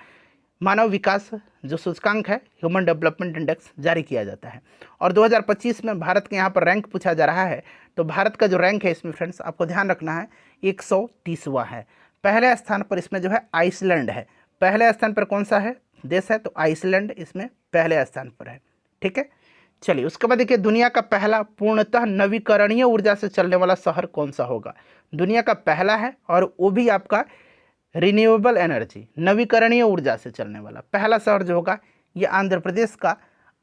मानव विकास जो सूचकांक है ह्यूमन डेवलपमेंट इंडेक्स जारी किया जाता है। और 2025 में भारत के यहाँ पर रैंक पूछा जा रहा है, तो भारत का जो रैंक है इसमें फ्रेंड्स आपको ध्यान रखना है 130वां है। पहले स्थान पर इसमें जो है आइसलैंड है। पहले स्थान पर कौन सा है देश है? तो आइसलैंड इसमें पहले स्थान पर है, ठीक है। चलिए उसके बाद देखिए दुनिया का पहला पूर्णतः नवीकरणीय ऊर्जा से चलने वाला शहर कौन सा होगा? दुनिया का पहला है और वो भी आपका रिन्यूएबल एनर्जी, नवीकरणीय ऊर्जा से चलने वाला पहला शहर जो होगा ये आंध्र प्रदेश का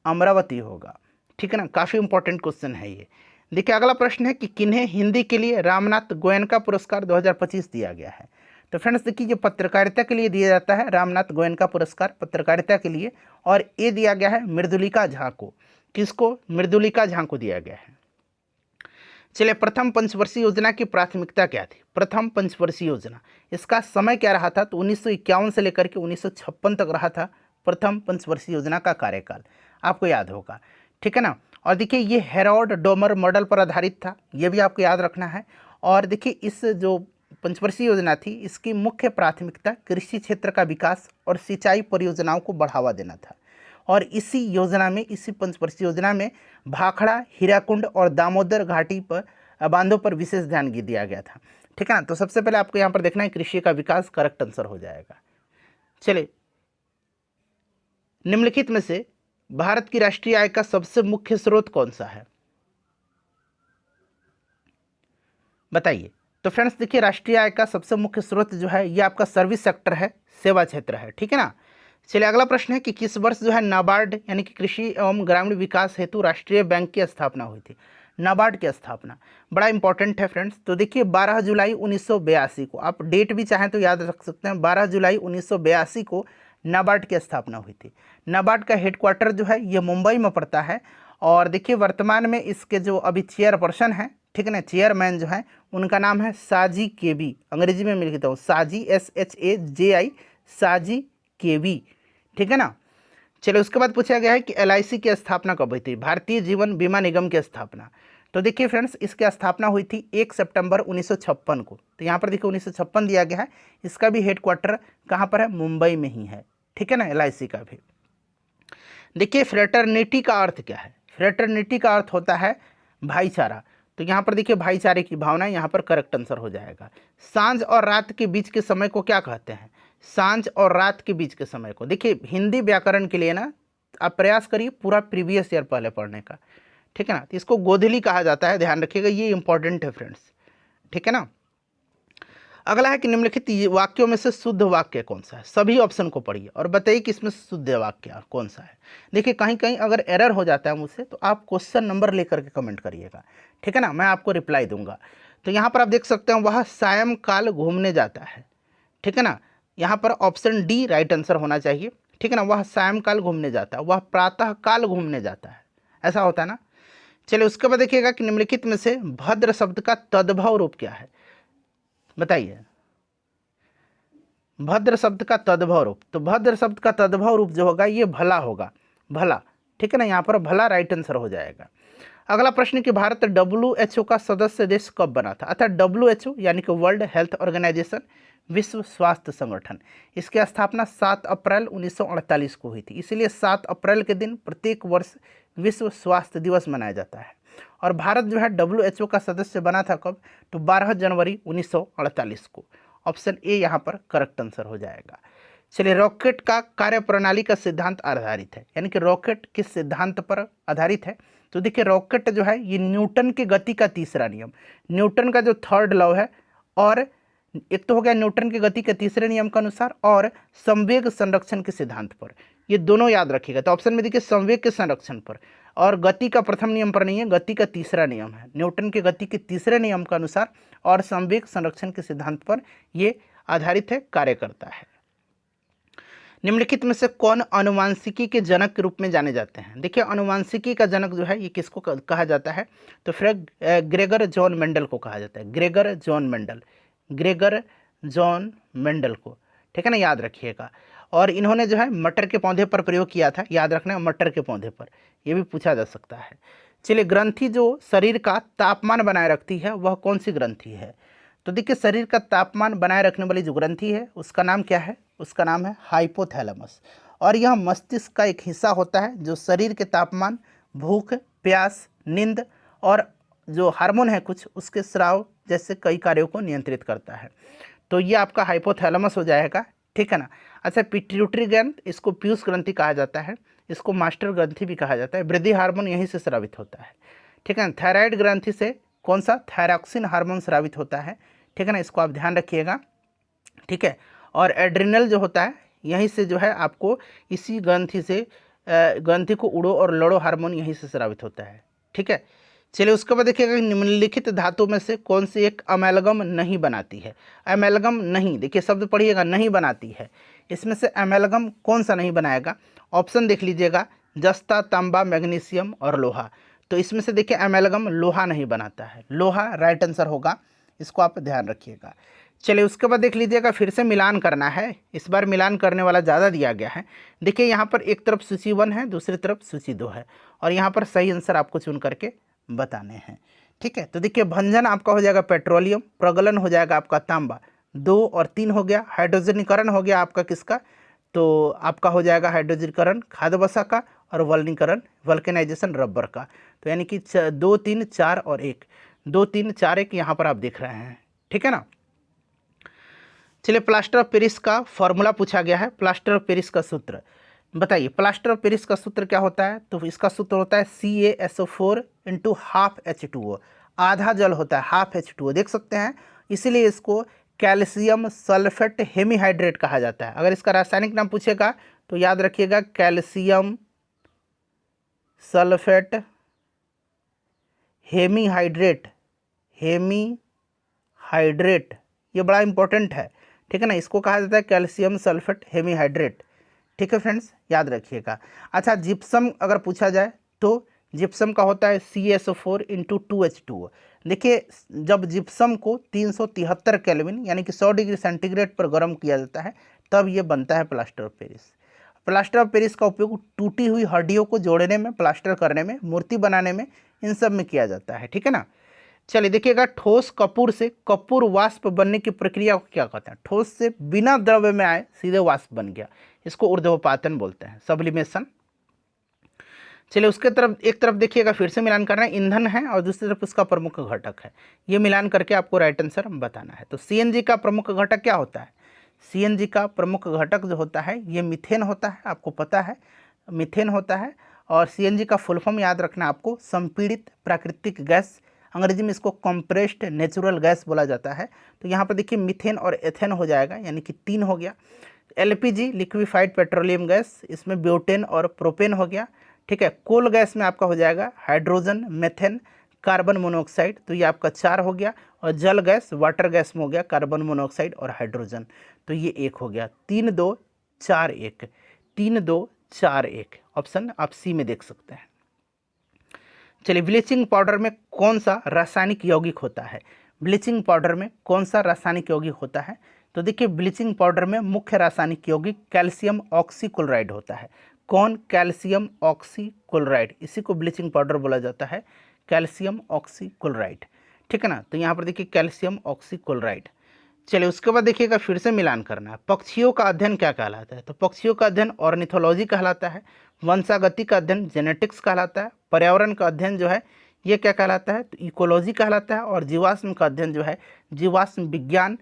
अमरावती होगा, ठीक है ना। काफ़ी इंपॉर्टेंट क्वेश्चन है ये। देखिए अगला प्रश्न है कि किन्हें हिंदी के लिए रामनाथ गोयनका पुरस्कार 2025 दिया गया है? तो फ्रेंड्स देखिए ये पत्रकारिता के लिए दिया जाता है रामनाथ गोयनका पुरस्कार, पत्रकारिता के लिए, और ये दिया गया है मृदुलिका झा को। किसको? मृदुलिका झा को दिया गया है। चलिए प्रथम पंचवर्षीय योजना की प्राथमिकता क्या थी? प्रथम पंचवर्षीय योजना इसका समय क्या रहा था? तो 1951 से लेकर के 1956 तक रहा था प्रथम पंचवर्षीय योजना का कार्यकाल, आपको याद होगा, ठीक है ना। और देखिए ये हेरोल्ड डोमर मॉडल पर आधारित था, ये भी आपको याद रखना है। और देखिए इस जो पंचवर्षीय योजना थी इसकी मुख्य प्राथमिकता कृषि क्षेत्र का विकास और सिंचाई परियोजनाओं को बढ़ावा देना था। और इसी योजना में, इसी पंचवर्षीय योजना में भाखड़ा, हीराकुंड और दामोदर घाटी पर बांधों पर विशेष ध्यान दिया गया था। ठीक है ना। तो सबसे पहले आपको यहाँ पर देखना है कृषि का विकास, करेक्ट आंसर हो जाएगा। चलिए, निम्नलिखित में से भारत की राष्ट्रीय आय का सबसे मुख्य स्रोत कौन सा है, बताइए। तो फ्रेंड्स देखिए, राष्ट्रीय आय का सबसे मुख्य स्रोत जो है ये आपका सर्विस सेक्टर है, सेवा क्षेत्र है। ठीक है ना। चलिए, अगला प्रश्न है कि किस वर्ष जो है नाबार्ड यानी कि कृषि एवं ग्रामीण विकास हेतु राष्ट्रीय बैंक की स्थापना हुई थी। नाबार्ड की स्थापना बड़ा इंपॉर्टेंट है फ्रेंड्स। तो देखिए 12 जुलाई 1982 को, आप डेट भी चाहें तो याद रख सकते हैं, 12 जुलाई 1982 को नाबार्ड की स्थापना हुई थी। नाबार्ड का हेडक्वार्टर जो है ये मुंबई में पड़ता है। और देखिए वर्तमान में इसके जो अभी चेयरपर्सन हैं, ठीक है ना, चेयरमैन जो है उनका नाम है साजी केवी, अंग्रेजी में मैं लिखता हूँ साजी, SHAJI, साजी केवी। ठीक है ना। चलिए, उसके बाद पूछा गया है कि LIC की स्थापना कब हुई थी, भारतीय जीवन बीमा निगम की स्थापना। तो देखिए फ्रेंड्स, इसकी स्थापना हुई थी 1 सितंबर 1956 को। तो यहाँ पर देखिए 1956 दिया गया है। इसका भी हेडक्वार्टर कहाँ पर है, मुंबई में ही है। ठीक है ना, LIC का भी। देखिए फ्रेटर्निटी का अर्थ क्या है, फ्रेटर्निटी का अर्थ होता है भाईचारा। तो यहाँ पर देखिए भाईचारे की भावना, यहाँ पर करेक्ट आंसर हो जाएगा। सांझ और रात के बीच के समय को क्या कहते हैं, सांझ और रात के बीच के समय को। देखिए हिंदी व्याकरण के लिए ना आप प्रयास करिए पूरा प्रीवियस ईयर पहले पढ़ने का। ठीक है ना। तो इसको गोधली कहा जाता है, ध्यान रखिएगा, ये इंपॉर्टेंट है फ्रेंड्स। ठीक है ना। अगला है कि निम्नलिखित वाक्यों में से शुद्ध वाक्य कौन सा है। सभी ऑप्शन को पढ़िए और बताइए कि इसमें शुद्ध वाक्य कौन सा है। देखिए कहीं कहीं अगर एरर हो जाता है मुझसे तो आप क्वेश्चन नंबर लेकर के कमेंट करिएगा। ठीक है ना, मैं आपको रिप्लाई दूंगा। तो यहाँ पर आप देख सकते हैं वह सायंकाल घूमने जाता है। ठीक है ना, यहाँ पर ऑप्शन डी राइट आंसर होना चाहिए। ठीक है ना, वह सायंकाल घूमने जाता है, वह प्रातः काल घूमने जाता है, ऐसा होता है ना। चलिए, उसके बाद देखिएगा कि निम्नलिखित में से भद्र शब्द का तद्भव रूप क्या है, बताइए। भद्र शब्द का तद्भव रूप, तो भद्र शब्द का तद्भव रूप जो होगा ये भला होगा, भला। ठीक है ना, यहाँ पर भला राइट आंसर हो जाएगा। अगला प्रश्न कि भारत WHO का सदस्य देश कब बना था। अर्थात WHO यानी कि वर्ल्ड हेल्थ ऑर्गेनाइजेशन, विश्व स्वास्थ्य संगठन, इसकी स्थापना 7 अप्रैल 1948 को हुई थी। इसलिए 7 अप्रैल के दिन प्रत्येक वर्ष विश्व स्वास्थ्य दिवस मनाया जाता है। और भारत जो है WHO का सदस्य बना था कब, तो 12 जनवरी 1948 को। ऑप्शन ए यहाँ पर करेक्ट आंसर हो जाएगा। चलिए, रॉकेट का कार्य प्रणाली का सिद्धांत आधारित है, यानी कि रॉकेट किस सिद्धांत पर आधारित है। तो देखिए रॉकेट जो है ये न्यूटन की गति का तीसरा नियम, न्यूटन का जो थर्ड लॉ है, और एक तो हो गया न्यूटन की गति के तीसरे नियम के अनुसार, और संवेग संरक्षण के सिद्धांत पर, ये दोनों याद रखिएगा। तो ऑप्शन में देखिए संवेग के संरक्षण पर, और गति का प्रथम नियम पर नहीं है, गति का तीसरा नियम है, न्यूटन की गति के तीसरे नियम के अनुसार और संवेग संरक्षण के सिद्धांत पर ये आधारित है, कार्य करता है। निम्नलिखित में से कौन अनुवांशिकी के जनक के रूप में जाने जाते हैं। देखिए अनुवांशिकी का जनक जो है ये किसको कहा जाता है, तो फिर ग्रेगर जॉन मेंडल को कहा जाता है, Gregor John Mendel, Gregor John Mendel को। ठीक है ना, याद रखिएगा। और इन्होंने जो है मटर के पौधे पर प्रयोग किया था, याद रखना, मटर के पौधे पर, ये भी पूछा जा सकता है। चलिए, ग्रंथि जो शरीर का तापमान बनाए रखती है वह कौन सी ग्रंथि है। तो देखिए शरीर का तापमान बनाए रखने वाली जो ग्रंथि है उसका नाम क्या है, उसका नाम है हाइपोथैलेमस। और यह मस्तिष्क का एक हिस्सा होता है जो शरीर के तापमान, भूख, प्यास, नींद और जो हार्मोन है कुछ उसके स्राव जैसे कई कार्यों को नियंत्रित करता है। तो ये आपका हाइपोथैलेमस हो जाएगा। ठीक है ना। अच्छा, पिट्यूटरी ग्रंथ, इसको पीयूष ग्रंथि कहा जाता है, इसको मास्टर ग्रंथि भी कहा जाता है, वृद्धि हार्मोन यहीं से स्रावित होता है। ठीक है ना। थायराइड ग्रंथि से कौन सा, थायरॉक्सिन हार्मोन स्रावित होता है। ठीक है ना, इसको आप ध्यान रखिएगा। ठीक है। और एड्रिनल जो होता है यहीं से जो है आपको इसी ग्रंथि से ग्रंथि को उड़ो और लड़ो हार्मोन यहीं से स्रावित होता है। ठीक है। चलिए, उसके बाद देखिएगा निम्नलिखित धातु में से कौन सी एक अमेलगम नहीं बनाती है। अमेलगम नहीं, देखिए शब्द पढ़िएगा, नहीं बनाती है। इसमें से अमेलगम कौन सा नहीं बनाएगा। ऑप्शन देख लीजिएगा, जस्ता, तांबा, मैग्नीशियम और लोहा। तो इसमें से देखिए अमेलगम लोहा नहीं बनाता है, लोहा राइट आंसर होगा, इसको आप ध्यान रखिएगा। चलिए, उसके बाद देख लीजिएगा, फिर से मिलान करना है, इस बार मिलान करने वाला ज़्यादा दिया गया है। देखिए यहाँ पर एक तरफ सूची 1 है, दूसरी तरफ सूची 2 है, और यहाँ पर सही आंसर आपको चुन करके बताने हैं। ठीक है। तो देखिए भंजन आपका हो जाएगा पेट्रोलियम, प्रगलन हो जाएगा आपका तांबा, 2 और 3 हो गया, हाइड्रोजनीकरण हो गया आपका किसका, तो आपका हो जाएगा हाइड्रोजीकरण खाद्य वसा का और वल्नीकरण वल्केनाइजेशन रबर का। तो यानी कि 2 3 4 और 1, 2 3 4 1 यहाँ पर आप देख रहे हैं, ठीक है ना। चलिए प्लास्टर ऑफ पेरिस का फॉर्मूला पूछा गया है, प्लास्टर ऑफ पेरिस का सूत्र बताइए। प्लास्टर ऑफ पेरिस का सूत्र क्या होता है? तो इसका सूत्र होता है CaSO4 इंटू हाफ H2O, आधा जल होता है हाफ H2O, देख सकते हैं, इसीलिए इसको कैल्शियम सल्फेट हेमीहाइड्रेट कहा जाता है। अगर इसका रासायनिक नाम पूछेगा तो याद रखिएगा कैल्शियम सल्फेट हेमीहाइड्रेट, हेमीहाइड्रेट ये बड़ा इंपॉर्टेंट है, ठीक है ना, इसको कहा जाता है कैल्शियम सल्फेट हेमीहाइड्रेट, ठीक है फ्रेंड्स, याद रखिएगा। अच्छा जिप्सम अगर पूछा जाए तो जिप्सम का होता है CaSO4 इंटू 2H2O। देखिए जब जिप्सम को 373 केल्विन यानी कि 100 डिग्री सेंटीग्रेड पर गर्म किया जाता है तब ये बनता है plaster of Paris. Plaster of Paris का उपयोग टूटी हुई हड्डियों को जोड़ने में, प्लास्टर करने में, मूर्ति बनाने में, इन सब में किया जाता है, ठीक है ना। चलिए देखिएगा, ठोस कपूर से कपूर वाष्प बनने की प्रक्रिया को क्या कहते हैं? ठोस से बिना द्रव्य में आए सीधे वाष्प बन गया, इसको ऊर्ध्वपातन बोलते हैं, सब्लिमेशन। चलिए उसके तरफ एक तरफ देखिएगा, फिर से मिलान करना है, ईंधन है और दूसरी तरफ उसका प्रमुख घटक है, ये मिलान करके आपको राइट आंसर बताना है। तो CNG का प्रमुख घटक क्या होता है? CNG का प्रमुख घटक जो होता है ये मीथेन होता है, आपको पता है मीथेन होता है। और CNG का फुल फॉर्म याद रखना आपको, संपीड़ित प्राकृतिक गैस, अंग्रेजी में इसको कंप्रेस्ड नेचुरल गैस बोला जाता है। तो यहाँ पर देखिए मीथेन और एथेन हो जाएगा, यानी कि 3 हो गया। LPG लिक्विफाइड पेट्रोलियम गैस, इसमें ब्यूटेन और प्रोपेन हो गया, ठीक है। कोल गैस में आपका हो जाएगा हाइड्रोजन, मेथेन, कार्बन मोनोऑक्साइड, तो ये आपका 4 हो गया। और जल गैस वाटर गैस में हो गया कार्बन मोनोऑक्साइड और हाइड्रोजन, तो ये 1 हो गया। 3 2 4 1, 3 2 4 1 ऑप्शन आप C में देख सकते हैं। चलिए ब्लीचिंग पाउडर में कौन सा रासायनिक यौगिक होता है? ब्लीचिंग पाउडर में कौन सा रासायनिक यौगिक होता है? तो देखिए ब्लीचिंग पाउडर में मुख्य रासायनिक यौगिक कैल्शियम ऑक्सीक्लोराइड होता है। कौन? कैल्शियम ऑक्सीक्लोराइड, इसी को ब्लीचिंग पाउडर बोला जाता है, कैल्शियम ऑक्सीक्लोराइड, ठीक है ना। तो यहाँ पर देखिए कैल्शियम ऑक्सीक्लोराइड। चलिए उसके बाद देखिएगा, फिर से मिलान करना है। पक्षियों का अध्ययन क्या कहलाता है? तो पक्षियों का अध्ययन ऑर्निथोलॉजी कहलाता है। वंशागति का अध्ययन जेनेटिक्स कहलाता है। पर्यावरण का अध्ययन जो है ये क्या कहलाता है? तो इकोलॉजी कहलाता है। और जीवाश्म का अध्ययन जो है जीवाश्म विज्ञान,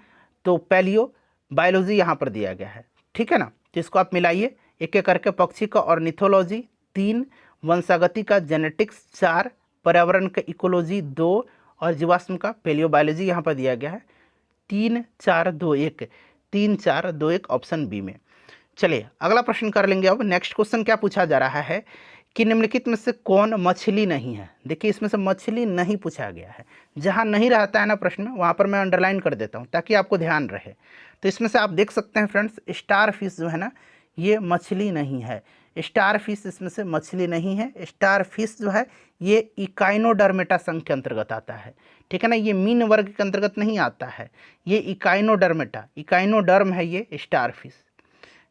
तो पैलियो बायोलॉजी यहाँ पर दिया गया है, ठीक है ना। तो इसको आप मिलाइए एक एक करके, पक्षी का ऑर्निथोलॉजी 3, वंशागति का जेनेटिक्स 4, पर्यावरण का इकोलॉजी 2 और जीवाश्म का पैलियोबायोलॉजी यहाँ पर दिया गया है 3 4 2 1, 3 4 2 1 ऑप्शन बी में। चलिए अगला प्रश्न कर लेंगे। अब नेक्स्ट क्वेश्चन क्या पूछा जा रहा है कि निम्नलिखित में से कौन मछली नहीं है? देखिए इसमें से मछली नहीं पूछा गया है, जहाँ नहीं रहता है ना प्रश्न में वहाँ पर मैं अंडरलाइन कर देता हूँ ताकि आपको ध्यान रहे। तो इसमें से आप देख सकते हैं फ्रेंड्स, स्टार फिश जो है ना ये मछली नहीं है, स्टार फिश इसमें से मछली नहीं है। स्टार फिश जो है ये इकाइनोडर्मेटा संघ के अंतर्गत आता है, ठीक है ना, ये मीन वर्ग के अंतर्गत नहीं आता है, ये इकाइनोडर्मेटा, इकाइनोडर्म है ये स्टार फिश।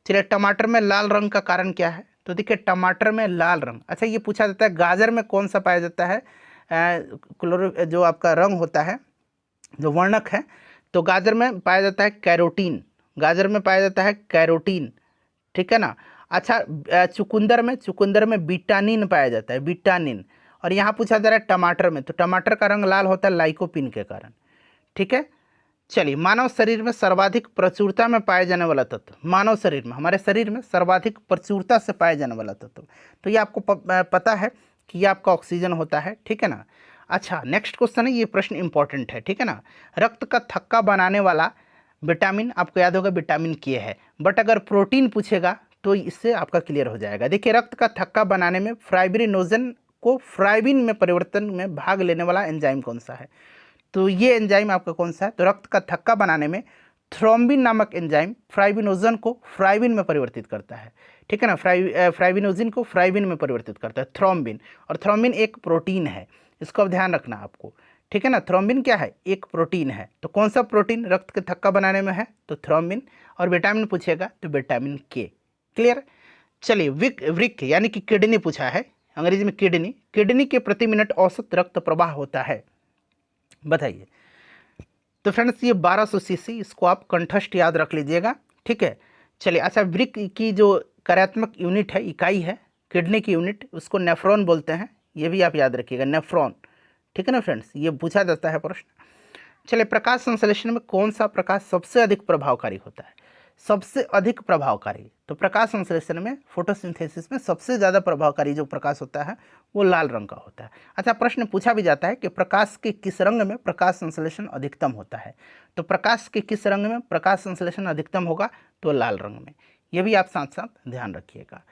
चलिए टमाटर में लाल रंग का कारण क्या है? तो देखिए टमाटर में लाल रंग, अच्छा ये पूछा जाता है गाजर में कौन सा पाया जाता है क्लोरो, जो आपका रंग होता है जो वर्णक है, तो गाजर में पाया जाता है कैरोटीन, गाजर में पाया जाता है कैरोटीन, ठीक है ना। अच्छा चुकंदर में विटामिन पाया जाता है, विटामिन। और यहाँ पूछा जा रहा है टमाटर में, तो टमाटर का रंग लाल होता है लाइकोपिन के कारण, ठीक है। चलिए मानव शरीर में सर्वाधिक प्रचुरता में पाए जाने वाला तत्व, मानव शरीर में, हमारे शरीर में सर्वाधिक प्रचुरता से पाए जाने वाला तत्व, तो ये आपको पता है कि ये आपका ऑक्सीजन होता है, ठीक है ना। अच्छा नेक्स्ट क्वेश्चन है, ये प्रश्न इंपॉर्टेंट है, ठीक है ना। रक्त का थक्का बनाने वाला विटामिन आपको याद होगा विटामिन के है, बट अगर प्रोटीन पूछेगा तो इससे आपका क्लियर हो जाएगा। देखिए रक्त का थक्का बनाने में फाइब्रिनोजन को फ्राइबिन में परिवर्तन में भाग लेने वाला एंजाइम कौन सा है? तो ये एंजाइम आपका कौन सा है? तो रक्त का थक्का बनाने में थ्रोम्बिन नामक एंजाइम फ्राइबिनोजन को फ्राइबिन में परिवर्तित करता है, ठीक है ना। फ्राइबिनोजिन को फ्राइबिन में परिवर्तित करता है थ्रोम्बिन, और थ्रोम्बिन एक प्रोटीन है, इसको अब ध्यान रखना आपको, ठीक है ना। थ्रोम्बिन क्या है? एक प्रोटीन है। तो कौन सा प्रोटीन रक्त के थक्का बनाने में है? तो थ्रोम्बिन। और विटामिन पूछेगा तो विटामिन के, क्लियर। चलिए वृक्क यानी कि किडनी पूछा है, अंग्रेजी में किडनी, किडनी के प्रति मिनट औसत रक्त प्रवाह होता है, बताइए। तो फ्रेंड्स ये 1200 सीसी, इसको आप कंठस्थ याद रख लीजिएगा, ठीक है। चलिए, अच्छा, वृक्क की जो कार्यात्मक यूनिट है, इकाई है, किडनी की यूनिट, उसको नेफ्रॉन बोलते हैं, ये भी आप याद रखिएगा, नेफ्रॉन। ठीक है ना फ्रेंड्स, ये पूछा जाता है प्रश्न। चलिए, प्रकाश संश्लेषण में कौन सा प्रकाश सबसे अधिक प्रभावकारी होता है? सबसे अधिक प्रभावकारी, तो प्रकाश संश्लेषण में, फोटोसिंथेसिस में सबसे ज़्यादा प्रभावकारी जो प्रकाश होता है वो लाल रंग का होता है। अच्छा, प्रश्न पूछा भी जाता है कि प्रकाश के किस रंग में प्रकाश संश्लेषण अधिकतम होता है? तो प्रकाश के किस रंग में प्रकाश संश्लेषण अधिकतम होगा? तो लाल रंग में। ये भी आप साथ साथ ध्यान रखिएगा।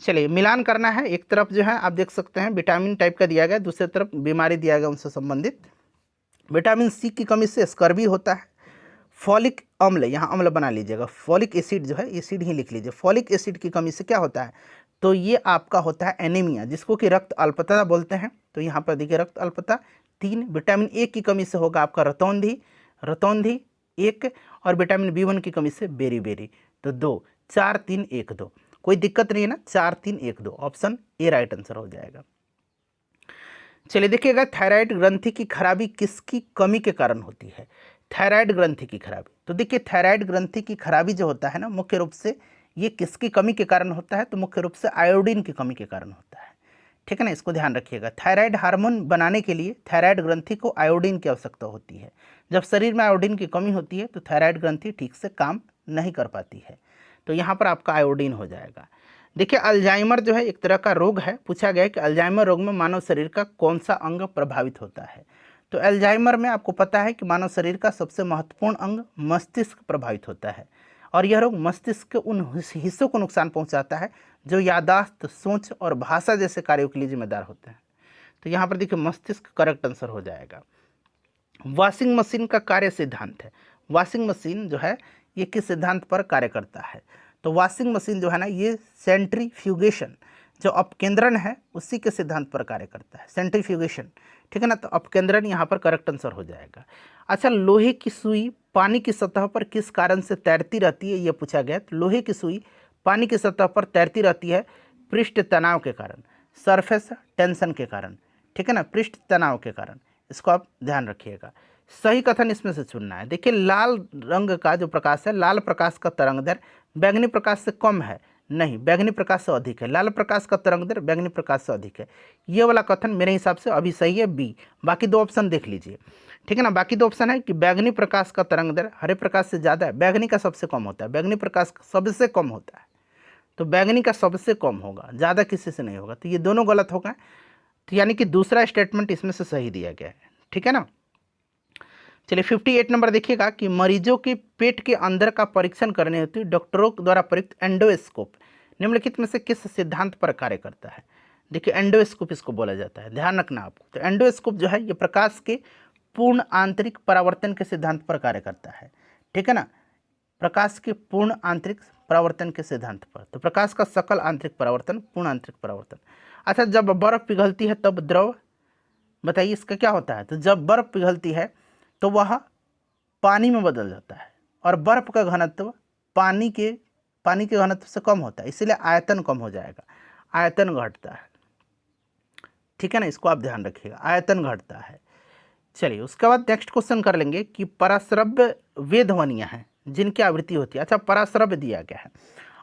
चलिए, मिलान करना है। एक तरफ जो है आप देख सकते हैं विटामिन टाइप का दिया गया, दूसरी तरफ बीमारी दिया गया उनसे संबंधित। विटामिन सी की कमी से स्कर्वी होता है। फॉलिक अम्ल, यहाँ अम्ल बना लीजिएगा, फॉलिक एसिड जो है, एसिड ही लिख लीजिए। फॉलिक एसिड की कमी से क्या होता है? तो ये आपका होता है एनीमिया, जिसको कि रक्त अल्पता बोलते हैं। तो यहाँ पर देखिए रक्त अल्पता। 3, विटामिन ए की कमी से होगा आपका रतौंधी, रतौंधी 1, और विटामिन B1 की कमी से बेरी, तो 2। 4, 3, 1, 2, कोई दिक्कत नहीं है ना, 4, 3, 1, 2, ऑप्शन ए राइट आंसर हो जाएगा। चलिए देखिएगा, थायराइड ग्रंथि की खराबी किसकी कमी के कारण होती है? थायराइड ग्रंथि की खराबी, तो देखिए थायराइड ग्रंथि की खराबी जो होता है ना, मुख्य रूप से ये किसकी कमी के कारण होता है? तो मुख्य रूप से आयोडीन की कमी के कारण होता है। ठीक है ना, इसको ध्यान रखिएगा। थायराइड हार्मोन बनाने के लिए थायराइड ग्रंथि को आयोडीन की आवश्यकता होती है। जब शरीर में आयोडीन की कमी होती है तो थायराइड ग्रंथि ठीक से काम नहीं कर पाती है, तो यहाँ पर आपका आयोडीन हो जाएगा। देखिए, अल्जाइमर जो है एक तरह का रोग है। पूछा गया है कि अल्जाइमर रोग में मानव शरीर का कौन सा अंग प्रभावित होता है? तो अल्जाइमर में आपको पता है कि मानव शरीर का सबसे महत्वपूर्ण अंग मस्तिष्क प्रभावित होता है, और यह रोग मस्तिष्क के उन हिस्सों को नुकसान पहुंचाता है जो यादाश्त, सोच और भाषा जैसे कार्यों के लिए जिम्मेदार होते हैं। तो यहाँ पर देखिए मस्तिष्क करेक्ट आंसर हो जाएगा। वॉशिंग मशीन का कार्य सिद्धांत है। वॉशिंग मशीन जो है ये किस सिद्धांत पर कार्य करता है? तो वॉशिंग मशीन जो है ना, ये सेंट्रीफ्यूगेशन, जो अपकेंद्रण है उसी के सिद्धांत पर कार्य करता है, सेंट्रीफ्यूगेशन। ठीक है ना, तो अपकेंद्रण यहाँ पर करेक्ट आंसर हो जाएगा। अच्छा, लोहे की सुई पानी की सतह पर किस कारण से तैरती रहती है, ये पूछा गया। तो लोहे की सुई पानी की सतह पर तैरती रहती है पृष्ठ तनाव के कारण, सरफेस टेंशन के कारण। ठीक है ना, पृष्ठ तनाव के कारण, इसको आप ध्यान रखिएगा। सही कथन इसमें से चुनना है। देखिए, लाल रंग का जो प्रकाश है, लाल प्रकाश का तरंग बैंगनी प्रकाश से कम है, नहीं, बैंगनी प्रकाश से अधिक है। लाल प्रकाश का तरंग दर बैंगनी प्रकाश से अधिक है, ये वाला कथन मेरे हिसाब से अभी सही है, बी। बाकी 2 ऑप्शन देख लीजिए। ठीक है ना, बाकी 2 ऑप्शन है कि बैंगनी प्रकाश का तरंग दर हरे प्रकाश से ज़्यादा है, बैंगनी का सबसे कम होता है, बैंगनी प्रकाश सबसे कम होता है, तो बैंगनी का सबसे कम होगा, ज़्यादा किसी से नहीं होगा। तो ये दोनों गलत हो गए, तो यानी कि दूसरा स्टेटमेंट इसमें से सही दिया गया है। ठीक है ना। चलिए 58 नंबर देखिएगा कि मरीजों के पेट के अंदर का परीक्षण करने हेतु डॉक्टरों द्वारा प्रयुक्त एंडोस्कोप निम्नलिखित में से किस सिद्धांत पर कार्य करता है? देखिए, एंडोस्कोप इसको बोला जाता है, ध्यान रखना आपको। तो एंडोस्कोप जो है ये प्रकाश के पूर्ण आंतरिक परावर्तन के सिद्धांत पर कार्य करता है। ठीक है ना, प्रकाश के पूर्ण आंतरिक परावर्तन के सिद्धांत पर। तो प्रकाश का सकल आंतरिक परावर्तन, पूर्ण आंतरिक परावर्तन। अच्छा, जब बर्फ पिघलती है तब द्रव, बताइए इसका क्या होता है? तो जब बर्फ पिघलती है तो वह पानी में बदल जाता है, और बर्फ का घनत्व पानी के घनत्व से कम होता है, इसीलिए आयतन कम हो जाएगा, आयतन घटता है। ठीक है ना, इसको आप ध्यान रखिएगा, आयतन घटता है। चलिए, उसके बाद नेक्स्ट क्वेश्चन कर लेंगे कि पराश्रव्य वे ध्वनियाँ हैं जिनकी आवृत्ति होती है। अच्छा, पराश्रव्य दिया गया है।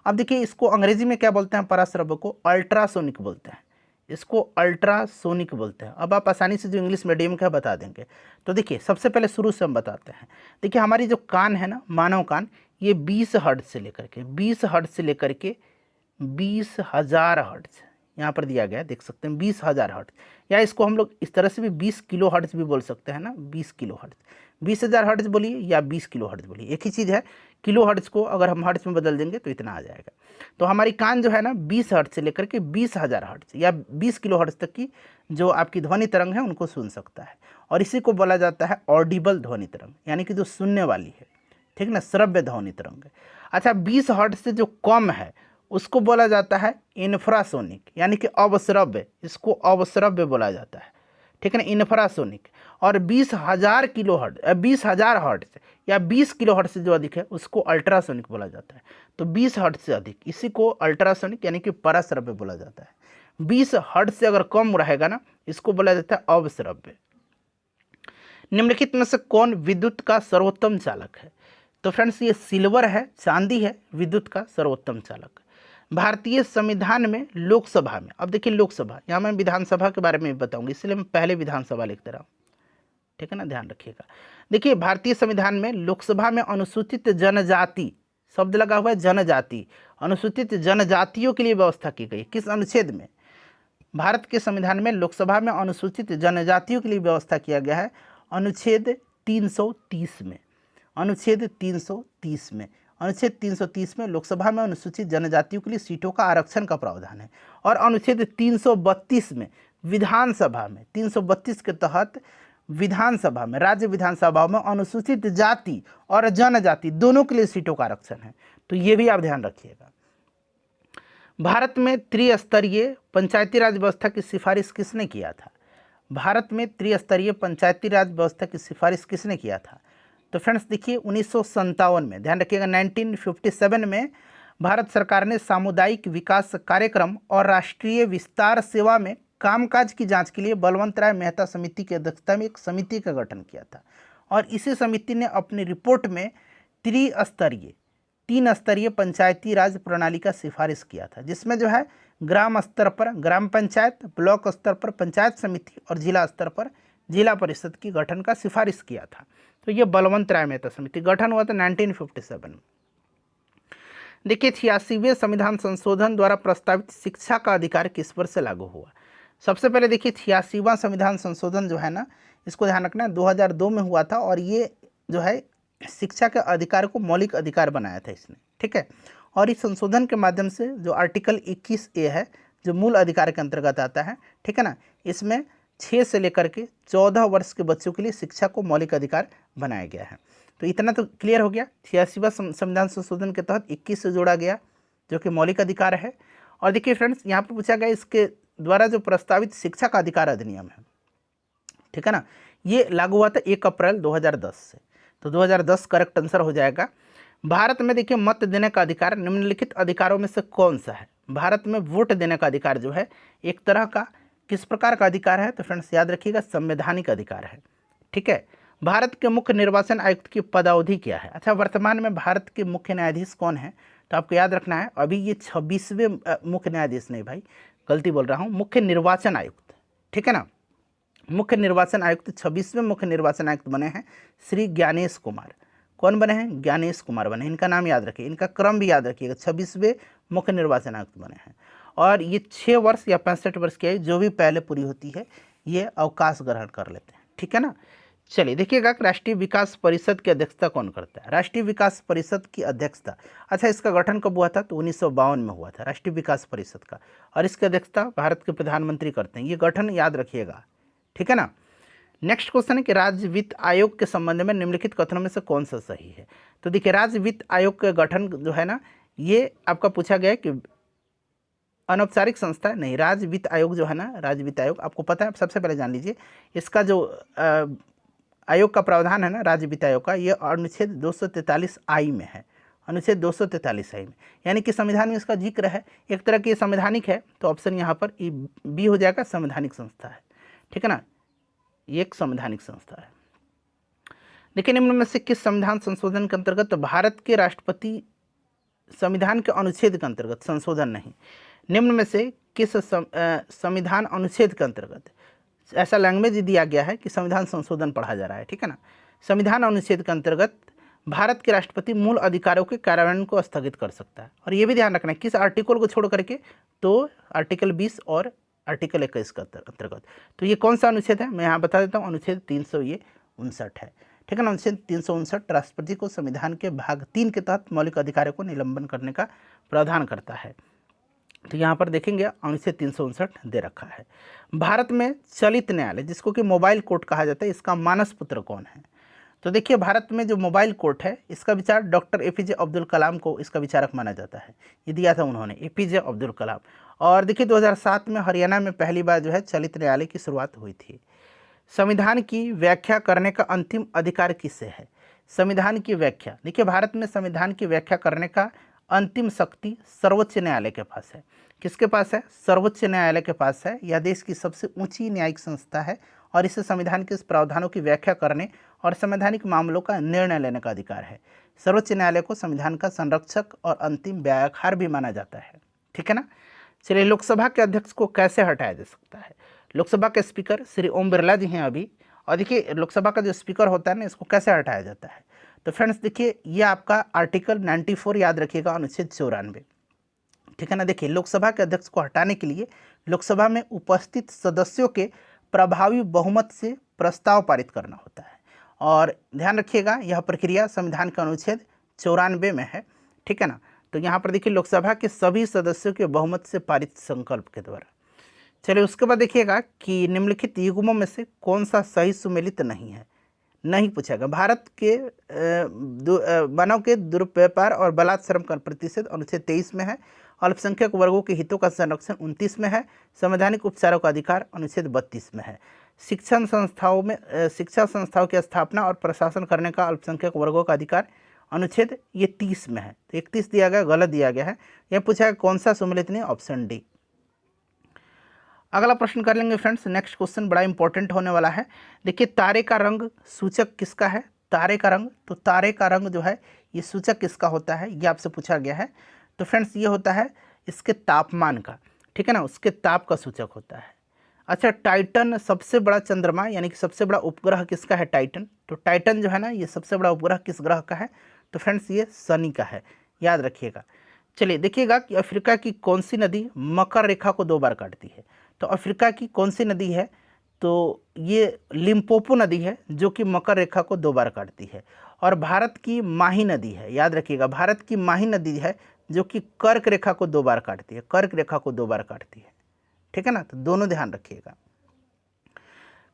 अब देखिए, इसको अंग्रेजी में क्या बोलते हैं? पराश्रव्य को अल्ट्रासोनिक बोलते हैं, इसको अल्ट्रासोनिक बोलते हैं। अब आप आसानी से जो इंग्लिश मीडियम का बता देंगे। तो देखिए, सबसे पहले शुरू से हम बताते हैं। देखिए, हमारी जो कान है ना, मानव कान, ये 20 हर्ट्ज से लेकर के 20,000 हर्ट्ज यहाँ पर दिया गया है, देख सकते हैं 20,000 हर्ट्ज, या इसको हम लोग इस तरह से भी 20 किलो हर्ट्ज भी बोल सकते हैं ना, 20 किलो हर्ट्ज। 20,000 हर्ट्ज बोलिए या 20 किलो हर्ट्ज बोलिए, एक ही चीज़ है। किलो हर्ट्ज को अगर हम हर्ट्ज में बदल देंगे तो इतना आ जाएगा। तो हमारी कान जो है ना, 20 हर्ट्ज से लेकर के 20,000 हर्ट्ज या 20 किलो हर्ट्ज तक की जो आपकी ध्वनि तरंग है उनको सुन सकता है, और इसी को बोला जाता है ऑडिबल ध्वनि तरंग, यानी कि जो सुनने वाली है। ठीक ना, श्रव्य ध्वनि तरंग है। अच्छा, 20 हर्ट्ज से जो कम है उसको बोला जाता है इंफ्रासोनिक, यानी कि अवश्रव्य, इसको अवश्रव्य बोला जाता है। ठीक है ना, इंफ्रासोनिक। और 20,000 किलो हर्ट्ज, 20,000 हर्ट्ज या 20 किलो हर्ट्ज से जो अधिक है उसको अल्ट्रासोनिक बोला जाता है। तो 20 हर्ट्ज से अधिक, इसी को अल्ट्रासोनिक यानी कि पराश्रव्य बोला जाता है। 20 हर्ट्ज से अगर कम रहेगा ना, इसको बोला जाता है अवश्रव्य। निम्नलिखित में से कौन विद्युत का सर्वोत्तम चालक है? तो फ्रेंड्स ये सिल्वर है, चांदी है विद्युत का सर्वोत्तम चालक। भारतीय संविधान में लोकसभा में, अब देखिए लोकसभा, यहाँ मैं विधानसभा के बारे में बताऊंगी, इसलिए मैं पहले विधानसभा लिखते रहा हूँ, ठीक है ना, ध्यान रखिएगा। देखिए भारतीय संविधान में लोकसभा में अनुसूचित जनजाति, शब्द लगा हुआ है जनजाति, अनुसूचित जनजातियों के लिए व्यवस्था की गई। किस अनुच्छेद में? भारत के संविधान में लोकसभा में अनुसूचित जनजातियों के लिए व्यवस्था किया गया है अनुच्छेद 330 में। अनुच्छेद 330 में, अनुच्छेद 330 में लोकसभा में अनुसूचित जनजातियों के लिए सीटों का आरक्षण का प्रावधान है। और अनुच्छेद 332 में विधानसभा में, 332 के तहत विधानसभा में, राज्य विधानसभा में अनुसूचित जाति और जनजाति दोनों के लिए सीटों का आरक्षण है। तो ये भी आप ध्यान रखिएगा। भारत में त्रिस्तरीय पंचायती राज व्यवस्था की सिफारिश किसने किया था? भारत में त्रिस्तरीय पंचायती राज व्यवस्था की सिफारिश किसने किया था? तो फ्रेंड्स देखिए 1957 में, ध्यान रखिएगा, 1957 में भारत सरकार ने सामुदायिक विकास कार्यक्रम और राष्ट्रीय विस्तार सेवा में कामकाज की जांच के लिए बलवंत राय मेहता समिति की अध्यक्षता में एक समिति का गठन किया था। और इसी समिति ने अपनी रिपोर्ट में तीन स्तरीय पंचायती राज प्रणाली का सिफारिश किया था, जिसमें जो है ग्राम स्तर पर ग्राम पंचायत, ब्लॉक स्तर पर पंचायत समिति और जिला स्तर पर जिला परिषद की गठन का सिफारिश किया था। तो ये बलवंत राय मेहता समिति गठन हुआ था 1957 में। देखिए 86वें संविधान संशोधन द्वारा प्रस्तावित शिक्षा का अधिकार किस वर्ष से लागू हुआ? सबसे पहले देखिए 86वां संविधान संशोधन जो है ना, इसको ध्यान रखना, 2002 में हुआ था और ये जो है शिक्षा के अधिकार को मौलिक अधिकार बनाया था इसने, ठीक है। और इस संशोधन के माध्यम से जो आर्टिकल 21A है, जो मूल अधिकार के अंतर्गत आता है, ठीक है ना, इसमें 6 से लेकर के 14 वर्ष के बच्चों के लिए शिक्षा को मौलिक अधिकार बनाया गया है। तो इतना तो क्लियर हो गया। 86वां संविधान संशोधन के तहत 21 से जोड़ा गया जो कि मौलिक अधिकार है। और देखिए फ्रेंड्स, यहाँ पर पूछा गया इसके द्वारा जो प्रस्तावित शिक्षा का अधिकार अधिनियम है, ठीक है ना, ये लागू हुआ था 1 अप्रैल 2010 से। तो 2010 करेक्ट आंसर हो जाएगा। भारत में देखिए मत देने का अधिकार निम्नलिखित अधिकारों में से कौन सा है? भारत में वोट देने का अधिकार जो है एक तरह का किस प्रकार का अधिकार है? तो फ्रेंड्स याद रखिएगा, संवैधानिक अधिकार है, ठीक है। भारत के मुख्य निर्वाचन आयुक्त की पदावधि क्या है? अच्छा, वर्तमान में भारत के मुख्य न्यायाधीश कौन है? तो आपको याद रखना है, अभी ये 26वें मुख्य न्यायाधीश नहीं भाई, गलती बोल रहा हूँ, मुख्य निर्वाचन आयुक्त, ठीक है ना। मुख्य निर्वाचन आयुक्त 26वें मुख्य निर्वाचन आयुक्त बने हैं श्री ज्ञानेश कुमार। कौन बने हैं? ज्ञानेश कुमार बने। इनका नाम याद रखिए, इनका क्रम भी याद रखिएगा, 26वें मुख्य निर्वाचन आयुक्त बने हैं। और ये 6 वर्ष या 65 वर्ष की आयु जो भी पहले पूरी होती है ये अवकाश ग्रहण कर लेते हैं, ठीक है ना। चलिए देखिएगा, राष्ट्रीय विकास परिषद की अध्यक्षता कौन करता है? राष्ट्रीय विकास परिषद की अध्यक्षता, अच्छा इसका गठन कब हुआ था? तो 1952 में हुआ था राष्ट्रीय विकास परिषद का। और इसकी अध्यक्षता भारत के प्रधानमंत्री करते हैं। ये गठन याद रखिएगा, ठीक है ना। नेक्स्ट क्वेश्चन है कि राज्य वित्त आयोग के संबंध में निम्नलिखित कथनों में से कौन सा सही है? तो देखिए राज्य वित्त आयोग का गठन जो है ना, ये आपका पूछा गया है कि अनौपचारिक संस्था नहीं। राज्य वित्त आयोग जो है ना, राज्य वित्त आयोग आपको पता है, सबसे पहले जान लीजिए इसका जो आयोग का प्रावधान है ना, राज्य वित्त आयोग का, ये अनुच्छेद 243I में है, अनुच्छेद 243I में, यानी कि संविधान में इसका जिक्र है। एक तरह की संवैधानिक है, तो ऑप्शन यहाँ पर बी हो जाएगा, संवैधानिक संस्था है, ठीक है ना, ये एक संवैधानिक संस्था है। लेकिन निम्न में से किस संविधान संशोधन के अंतर्गत भारत के राष्ट्रपति संविधान के अनुच्छेद के अंतर्गत संशोधन नहीं, निम्न में से किस संविधान अनुच्छेद के अंतर्गत ऐसा लैंग्वेज दिया गया है कि संविधान संशोधन पढ़ा जा रहा है, ठीक है ना। संविधान अनुच्छेद के अंतर्गत भारत के राष्ट्रपति मूल अधिकारों के कार्यान्वयन को स्थगित कर सकता है। और ये भी ध्यान रखना है किस आर्टिकल को छोड़ करके, तो आर्टिकल 20 और आर्टिकल 21 के अंतर्गत। तो ये कौन सा अनुच्छेद है, मैं यहाँ बता देता हूँ, अनुच्छेद 359 है, ठीक है ना। अनुच्छेद 359 राष्ट्रपति को संविधान के भाग 3 के तहत मौलिक अधिकारों को निलंबन करने का प्रावधान करता है। तो यहाँ पर देखेंगे अनुच्छेद 359 दे रखा है। भारत में चलित न्यायालय, जिसको कि मोबाइल कोर्ट कहा जाता है, इसका मानस पुत्र कौन है? तो देखिए भारत में जो मोबाइल कोर्ट है, इसका विचार डॉक्टर APJ अब्दुल कलाम को इसका विचारक माना जाता है। ये दिया था उन्होंने, APJ अब्दुल कलाम। और देखिए 2007 में हरियाणा में पहली बार जो है चलित न्यायालय की शुरुआत हुई थी। संविधान की व्याख्या करने का अंतिम अधिकार किससे है? संविधान की व्याख्या, देखिए भारत में संविधान की व्याख्या करने का अंतिम शक्ति सर्वोच्च न्यायालय के पास है। किसके पास है? सर्वोच्च न्यायालय के पास है। यह देश की सबसे ऊंची न्यायिक संस्था है और इसे संविधान के प्रावधानों की व्याख्या करने और संवैधानिक मामलों का निर्णय लेने का अधिकार है। सर्वोच्च न्यायालय को संविधान का संरक्षक और अंतिम व्याख्याकार भी माना जाता है। ठीक है ना। चलिए, लोकसभा के अध्यक्ष को कैसे हटाया जा सकता है? लोकसभा के स्पीकर श्री ओम बिरला जी हैं अभी, और देखिए लोकसभा का जो स्पीकर होता है ना, इसको कैसे हटाया जाता है? तो फ्रेंड्स देखिए, ये आपका आर्टिकल 94 याद रखिएगा, अनुच्छेद 94। ठीक है ना। देखिए, लोकसभा के अध्यक्ष को हटाने के लिए लोकसभा में उपस्थित सदस्यों के प्रभावी बहुमत से प्रस्ताव पारित करना होता है। और ध्यान रखिएगा, यह प्रक्रिया संविधान के अनुच्छेद 94 में है। ठीक है ना। तो यहाँ पर देखिए, लोकसभा के सभी सदस्यों के बहुमत से पारित संकल्प के द्वारा। चलिए, उसके बाद देखिएगा कि निम्नलिखित युग्मों में से कौन सा सही सुमेलित नहीं है? नहीं पूछेगा। भारत के वनों के दुर्व्यापार और बलात्श्रम का प्रतिषेध अनुच्छेद 23 में है। अल्पसंख्यक वर्गों के हितों का संरक्षण 29 में है। संवैधानिक उपचारों का अधिकार अनुच्छेद 32 में है। शिक्षण संस्थाओं में शिक्षा संस्थाओं की स्थापना और प्रशासन करने का अल्पसंख्यक वर्गों का अधिकार अनुच्छेद ये 30 में है। तो 31 दिया गया, गलत दिया गया है। यह पूछा है कौन सा सुमेलित नहीं? Option D. अगला प्रश्न कर लेंगे फ्रेंड्स। नेक्स्ट क्वेश्चन बड़ा इंपॉर्टेंट होने वाला है। देखिए, तारे का रंग सूचक किसका है? तारे का रंग, तो तारे का रंग जो है ये सूचक किसका होता है, ये आपसे पूछा गया है। तो फ्रेंड्स ये होता है इसके तापमान का। ठीक है ना, उसके ताप का सूचक होता है। अच्छा, टाइटन सबसे बड़ा चंद्रमा यानी कि सबसे बड़ा उपग्रह किसका है? टाइटन। तो टाइटन जो है ना, ये सबसे बड़ा उपग्रह किस ग्रह का है? तो फ्रेंड्स ये शनि का है, याद रखिएगा। चलिए देखिएगा कि अफ्रीका की कौन सी नदी मकर रेखा को 2 बार काटती है? तो अफ्रीका की कौन सी नदी है? तो ये लिम्पोपो नदी है, जो कि मकर रेखा को 2 बार काटती है। और भारत की माही नदी है, याद रखिएगा, भारत की माही नदी है जो कि कर्क रेखा को 2 बार काटती है। कर्क रेखा को 2 बार काटती है। ठीक है ना, तो दोनों ध्यान रखिएगा।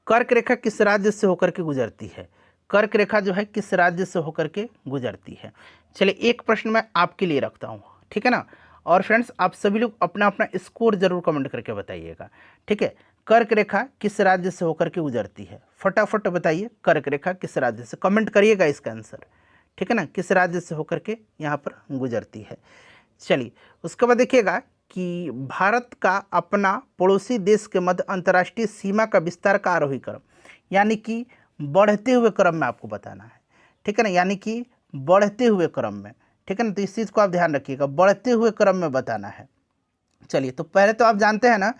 कर्क रेखा किस राज्य से होकर के गुजरती है? कर्क रेखा जो है किस राज्य से होकर के गुजरती है? चलिए, एक प्रश्न मैं आपके लिए रखता हूँ। ठीक है ना। और फ्रेंड्स, आप सभी लोग अपना अपना स्कोर जरूर कमेंट करके बताइएगा। ठीक है, कर्क रेखा किस राज्य से होकर के गुजरती है? फटाफट बताइए, कर्क रेखा किस राज्य से, कमेंट करिएगा इसका आंसर। ठीक है ना, किस राज्य से होकर के यहाँ पर गुजरती है। चलिए, उसके बाद देखिएगा कि भारत का अपना पड़ोसी देश के मध्य अंतर्राष्ट्रीय सीमा का विस्तार का आरोही क्रम, यानी कि बढ़ते हुए क्रम में आपको बताना है। ठीक है ना, यानी कि बढ़ते हुए क्रम में। ठीक है ना, तो इस चीज़ को आप ध्यान रखिएगा, बढ़ते हुए क्रम में बताना है। चलिए, तो पहले तो आप जानते हैं ना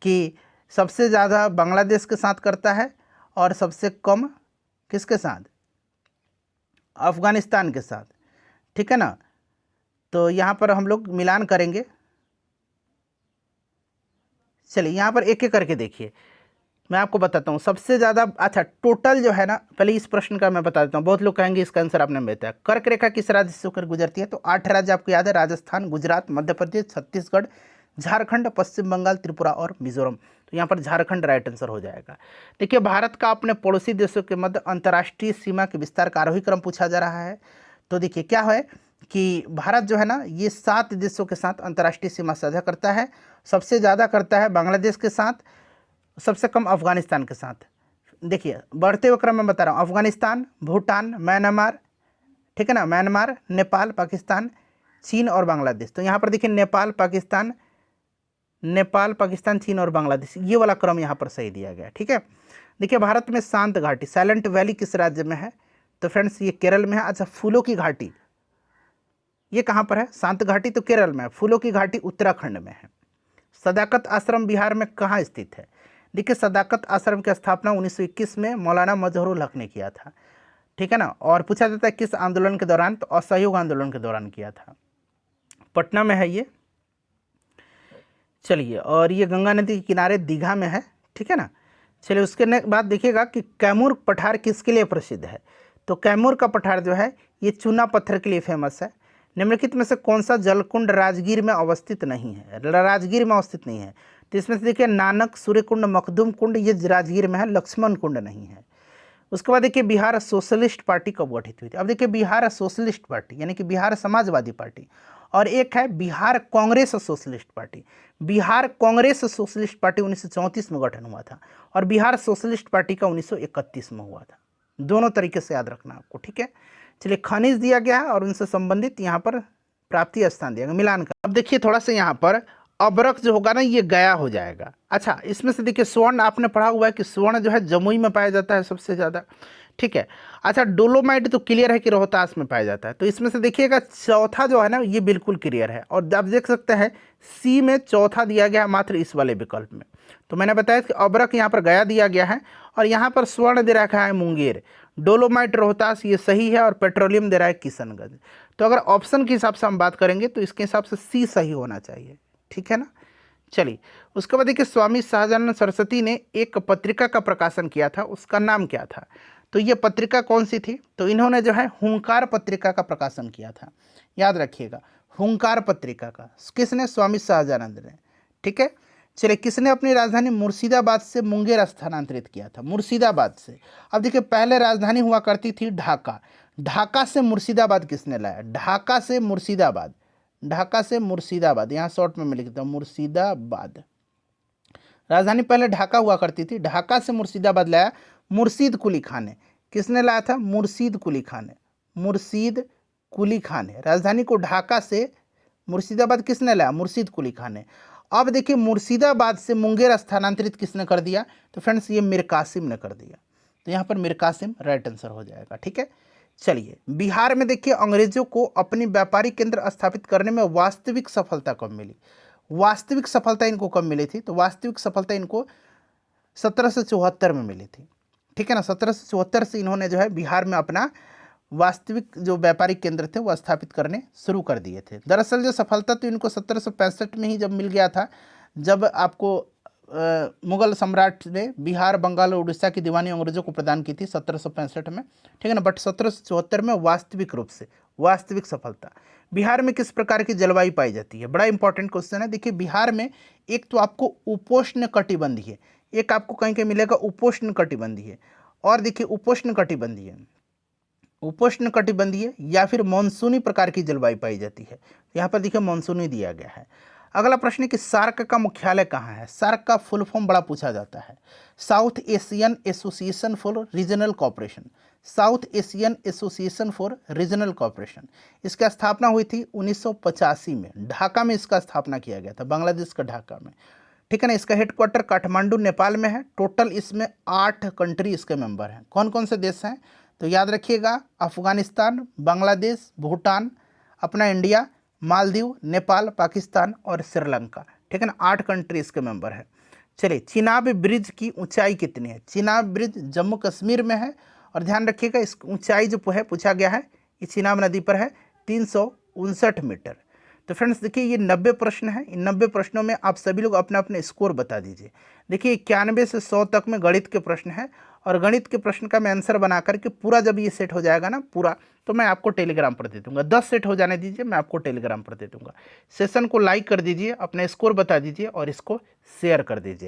कि सबसे ज़्यादा बांग्लादेश के साथ करता है और सबसे कम किसके साथ? अफगानिस्तान के साथ। ठीक है ना, तो यहाँ पर हम लोग मिलान करेंगे। चलिए, यहाँ पर एक एक करके देखिए, मैं आपको बताता हूँ सबसे ज़्यादा। अच्छा, टोटल जो है ना, पहले इस प्रश्न का मैं बता देता हूँ, बहुत लोग कहेंगे इसका आंसर आपने बताया। कर्क रेखा किस राज्य से होकर गुजरती है? तो 8 राज्य आपको याद है, राजस्थान, गुजरात, मध्य प्रदेश, छत्तीसगढ़, झारखंड, पश्चिम बंगाल, त्रिपुरा और मिजोरम। तो यहाँ पर झारखंड राइट आंसर हो जाएगा। देखिए, भारत का अपने पड़ोसी देशों के मध्य अंतर्राष्ट्रीय सीमा के विस्तार का आरोही क्रम पूछा जा रहा है। तो देखिए क्या है कि भारत जो है ना, ये 7 देशों के साथ अंतर्राष्ट्रीय सीमा साझा करता है। सबसे ज़्यादा करता है बांग्लादेश के साथ, सबसे कम अफगानिस्तान के साथ। देखिए, बढ़ते हुए क्रम में बता रहा हूँ, अफगानिस्तान, भूटान, म्यांमार, ठीक है ना, म्यांमार, नेपाल, पाकिस्तान, चीन और बांग्लादेश। तो यहाँ पर देखिए नेपाल, पाकिस्तान, चीन और बांग्लादेश, ये वाला क्रम यहाँ पर सही दिया गया। ठीक है। देखिए, भारत में शांत घाटी, साइलेंट वैली किस राज्य में है? तो फ्रेंड्स ये केरल में है। अच्छा, फूलों की घाटी ये कहाँ पर है? शांत घाटी तो केरल में है, फूलों की घाटी उत्तराखंड में है। सदाकत आश्रम बिहार में कहाँ स्थित है? देखिए, सदाकत आश्रम की स्थापना 1921 में मौलाना मजहरुल हक ने किया था। ठीक है ना, और पूछा जाता है किस आंदोलन के दौरान? तो असहयोग आंदोलन के दौरान किया था। पटना में है ये। चलिए, और ये गंगा नदी के किनारे दीघा में है। ठीक है ना। चलिए, उसके बाद देखिएगा कि कैमूर पठार किसके लिए प्रसिद्ध है? तो कैमूर का पठार जो है ये चूना पत्थर के लिए फेमस है। निम्नलिखित में से कौन सा जलकुंड राजगीर में अवस्थित नहीं है? राजगीर में अवस्थित नहीं है। तो इसमें से देखिए नानक, सूर्य कुंड, मखदूम कुंड, ये राजगीर में है, लक्ष्मण कुंड नहीं है। उसके बाद देखिए बिहार सोशलिस्ट पार्टी कब गठित हुई थी? अब देखिए बिहार सोशलिस्ट पार्टी यानी कि बिहार समाजवादी पार्टी, और एक है Bihar Congress socialist party. Bihar Congress socialist party 1934 में गठन हुआ था और बिहार सोशलिस्ट पार्टी का 1931 में हुआ था। दोनों तरीके से याद रखना आपको। ठीक है। चलिए, खनिज दिया गया है और उनसे संबंधित यहाँ पर प्राप्ति स्थान दिया गया, मिलान का। अब देखिए थोड़ा सा यहाँ पर अबरक जो होगा ना, ये गया हो जाएगा। अच्छा, इसमें से देखिए स्वर्ण आपने पढ़ा हुआ है कि स्वर्ण जो है जमुई में पाया जाता है सबसे ज़्यादा। ठीक है। अच्छा, डोलोमाइट तो क्लियर है कि रोहतास में पाया जाता है, तो इसमें से देखिएगा चौथा जो है ना ये बिल्कुल क्लियर है। और आप देख सकते हैं सी में चौथा दिया गया है मात्र इस वाले विकल्प में। तो मैंने बताया कि अबरक यहाँ पर गया दिया गया है और यहाँ पर स्वर्ण दे रखा है मुंगेर, डोलोमाइट रोहतास ये सही है और पेट्रोलियम दे रहा है किशनगंज। तो अगर ऑप्शन के हिसाब से हम बात करेंगे तो इसके हिसाब से सी सही होना चाहिए, ठीक है ना। चलिए, उसके बाद देखिए स्वामी सहजानंद सरस्वती ने एक पत्रिका का प्रकाशन किया था, उसका नाम क्या था। तो ये पत्रिका कौन सी थी, तो इन्होंने जो है हुंकार पत्रिका का प्रकाशन किया था, याद रखिएगा हुंकार पत्रिका का किसने, स्वामी सहजानंद ने, ठीक है। चलिए, किसने अपनी राजधानी मुर्शिदाबाद से मुंगेर स्थानांतरित किया था, मुर्शिदाबाद से। अब देखिए पहले राजधानी हुआ करती थी ढाका, ढाका से मुर्शिदाबाद किसने लाया, ढाका से मुर्शिदाबाद, ढाका से मुर्शिदाबाद, यहाँ शॉर्ट में मैं लिखता हूँ मुर्शिदाबाद। राजधानी पहले ढाका हुआ करती थी, ढाका से मुर्शिदाबाद लाया मुर्शीद कुली खान ने। किसने लाया था, मुर्शीद कुली खान ने, मुर्शीद कुली खान ने। राजधानी को ढाका से मुर्शिदाबाद किसने लाया, मुर्शीद कुली खान ने। अब देखिए मुर्शिदाबाद से मुंगेर स्थानांतरित किसने कर दिया, तो फ्रेंड्स ये मीर कासिम ने कर दिया। तो यहाँ पर मीर कासिम राइट आंसर हो जाएगा, ठीक है। चलिए, बिहार में देखिए अंग्रेजों को अपनी व्यापारिक केंद्र स्थापित करने में वास्तविक सफलता कब मिली, वास्तविक सफलता इनको कब मिली थी, तो वास्तविक सफलता इनको 1774 में मिली थी, ठीक है ना। 1774 से इन्होंने जो है बिहार में अपना वास्तविक जो व्यापारिक केंद्र थे वो स्थापित करने शुरू कर दिए थे। दरअसल जो सफलता तो इनको 1765 में ही जब मिल गया था, जब आपको मुगल सम्राट ने बिहार, बंगाल और उड़ीसा की दीवानी अंग्रेजों को प्रदान की थी 1765 में, ठीक है ना। बट 1774 में वास्तविक रूप से वास्तविक सफलता। बिहार में किस प्रकार की जलवायु पाई जाती है, बड़ा इंपॉर्टेंट क्वेश्चन है। देखिए बिहार में एक तो आपको उपोष्ण कटिबंधीय, एक आपको कहीं कहीं मिलेगा उपोष्ण कटिबंधीय, और देखिए उपोष्ण कटिबंधीय, उपोष्ण कटिबंधीय या फिर मानसूनी प्रकार की जलवायु पाई जाती है। यहाँ पर देखिए मानसूनी दिया गया है। अगला प्रश्न है कि सार्क का मुख्यालय कहाँ है। सार्क का फुल फॉर्म बड़ा पूछा जाता है, south Asian association for regional cooperation, south Asian association for regional cooperation. इसकी स्थापना हुई थी 1985 में, ढाका में इसका स्थापना किया गया था, बांग्लादेश का ढाका में, ठीक है ना। इसका हेडक्वार्टर काठमांडू नेपाल में है। टोटल इसमें 8 कंट्री इसके मेंबर हैं। कौन कौन से देश हैं, तो याद रखिएगा अफगानिस्तान, बांग्लादेश, भूटान, अपना इंडिया, मालदीव, नेपाल, पाकिस्तान और श्रीलंका, ठीक है ना। 8 कंट्री इसके मेंबर है। चलिए, चिनाब ब्रिज की ऊंचाई कितनी है। चिनाब ब्रिज जम्मू कश्मीर में है और ध्यान रखिएगा इस ऊंचाई जो है पूछा गया है, ये चिनाब नदी पर है 359 मीटर। तो फ्रेंड्स देखिए ये 90 प्रश्न है, इन 90 प्रश्नों में आप सभी लोग अपना अपने स्कोर बता दीजिए। देखिए 91 से 100 तक में गणित के प्रश्न है, और गणित के प्रश्न का मैं आंसर बना करके पूरा जब ये सेट हो जाएगा ना पूरा, तो मैं आपको टेलीग्राम पर दे दूंगा। 10 सेट हो जाने दीजिए, मैं आपको टेलीग्राम पर दे दूंगा। सेशन को लाइक कर दीजिए, अपना स्कोर बता दीजिए और इसको शेयर कर दीजिए।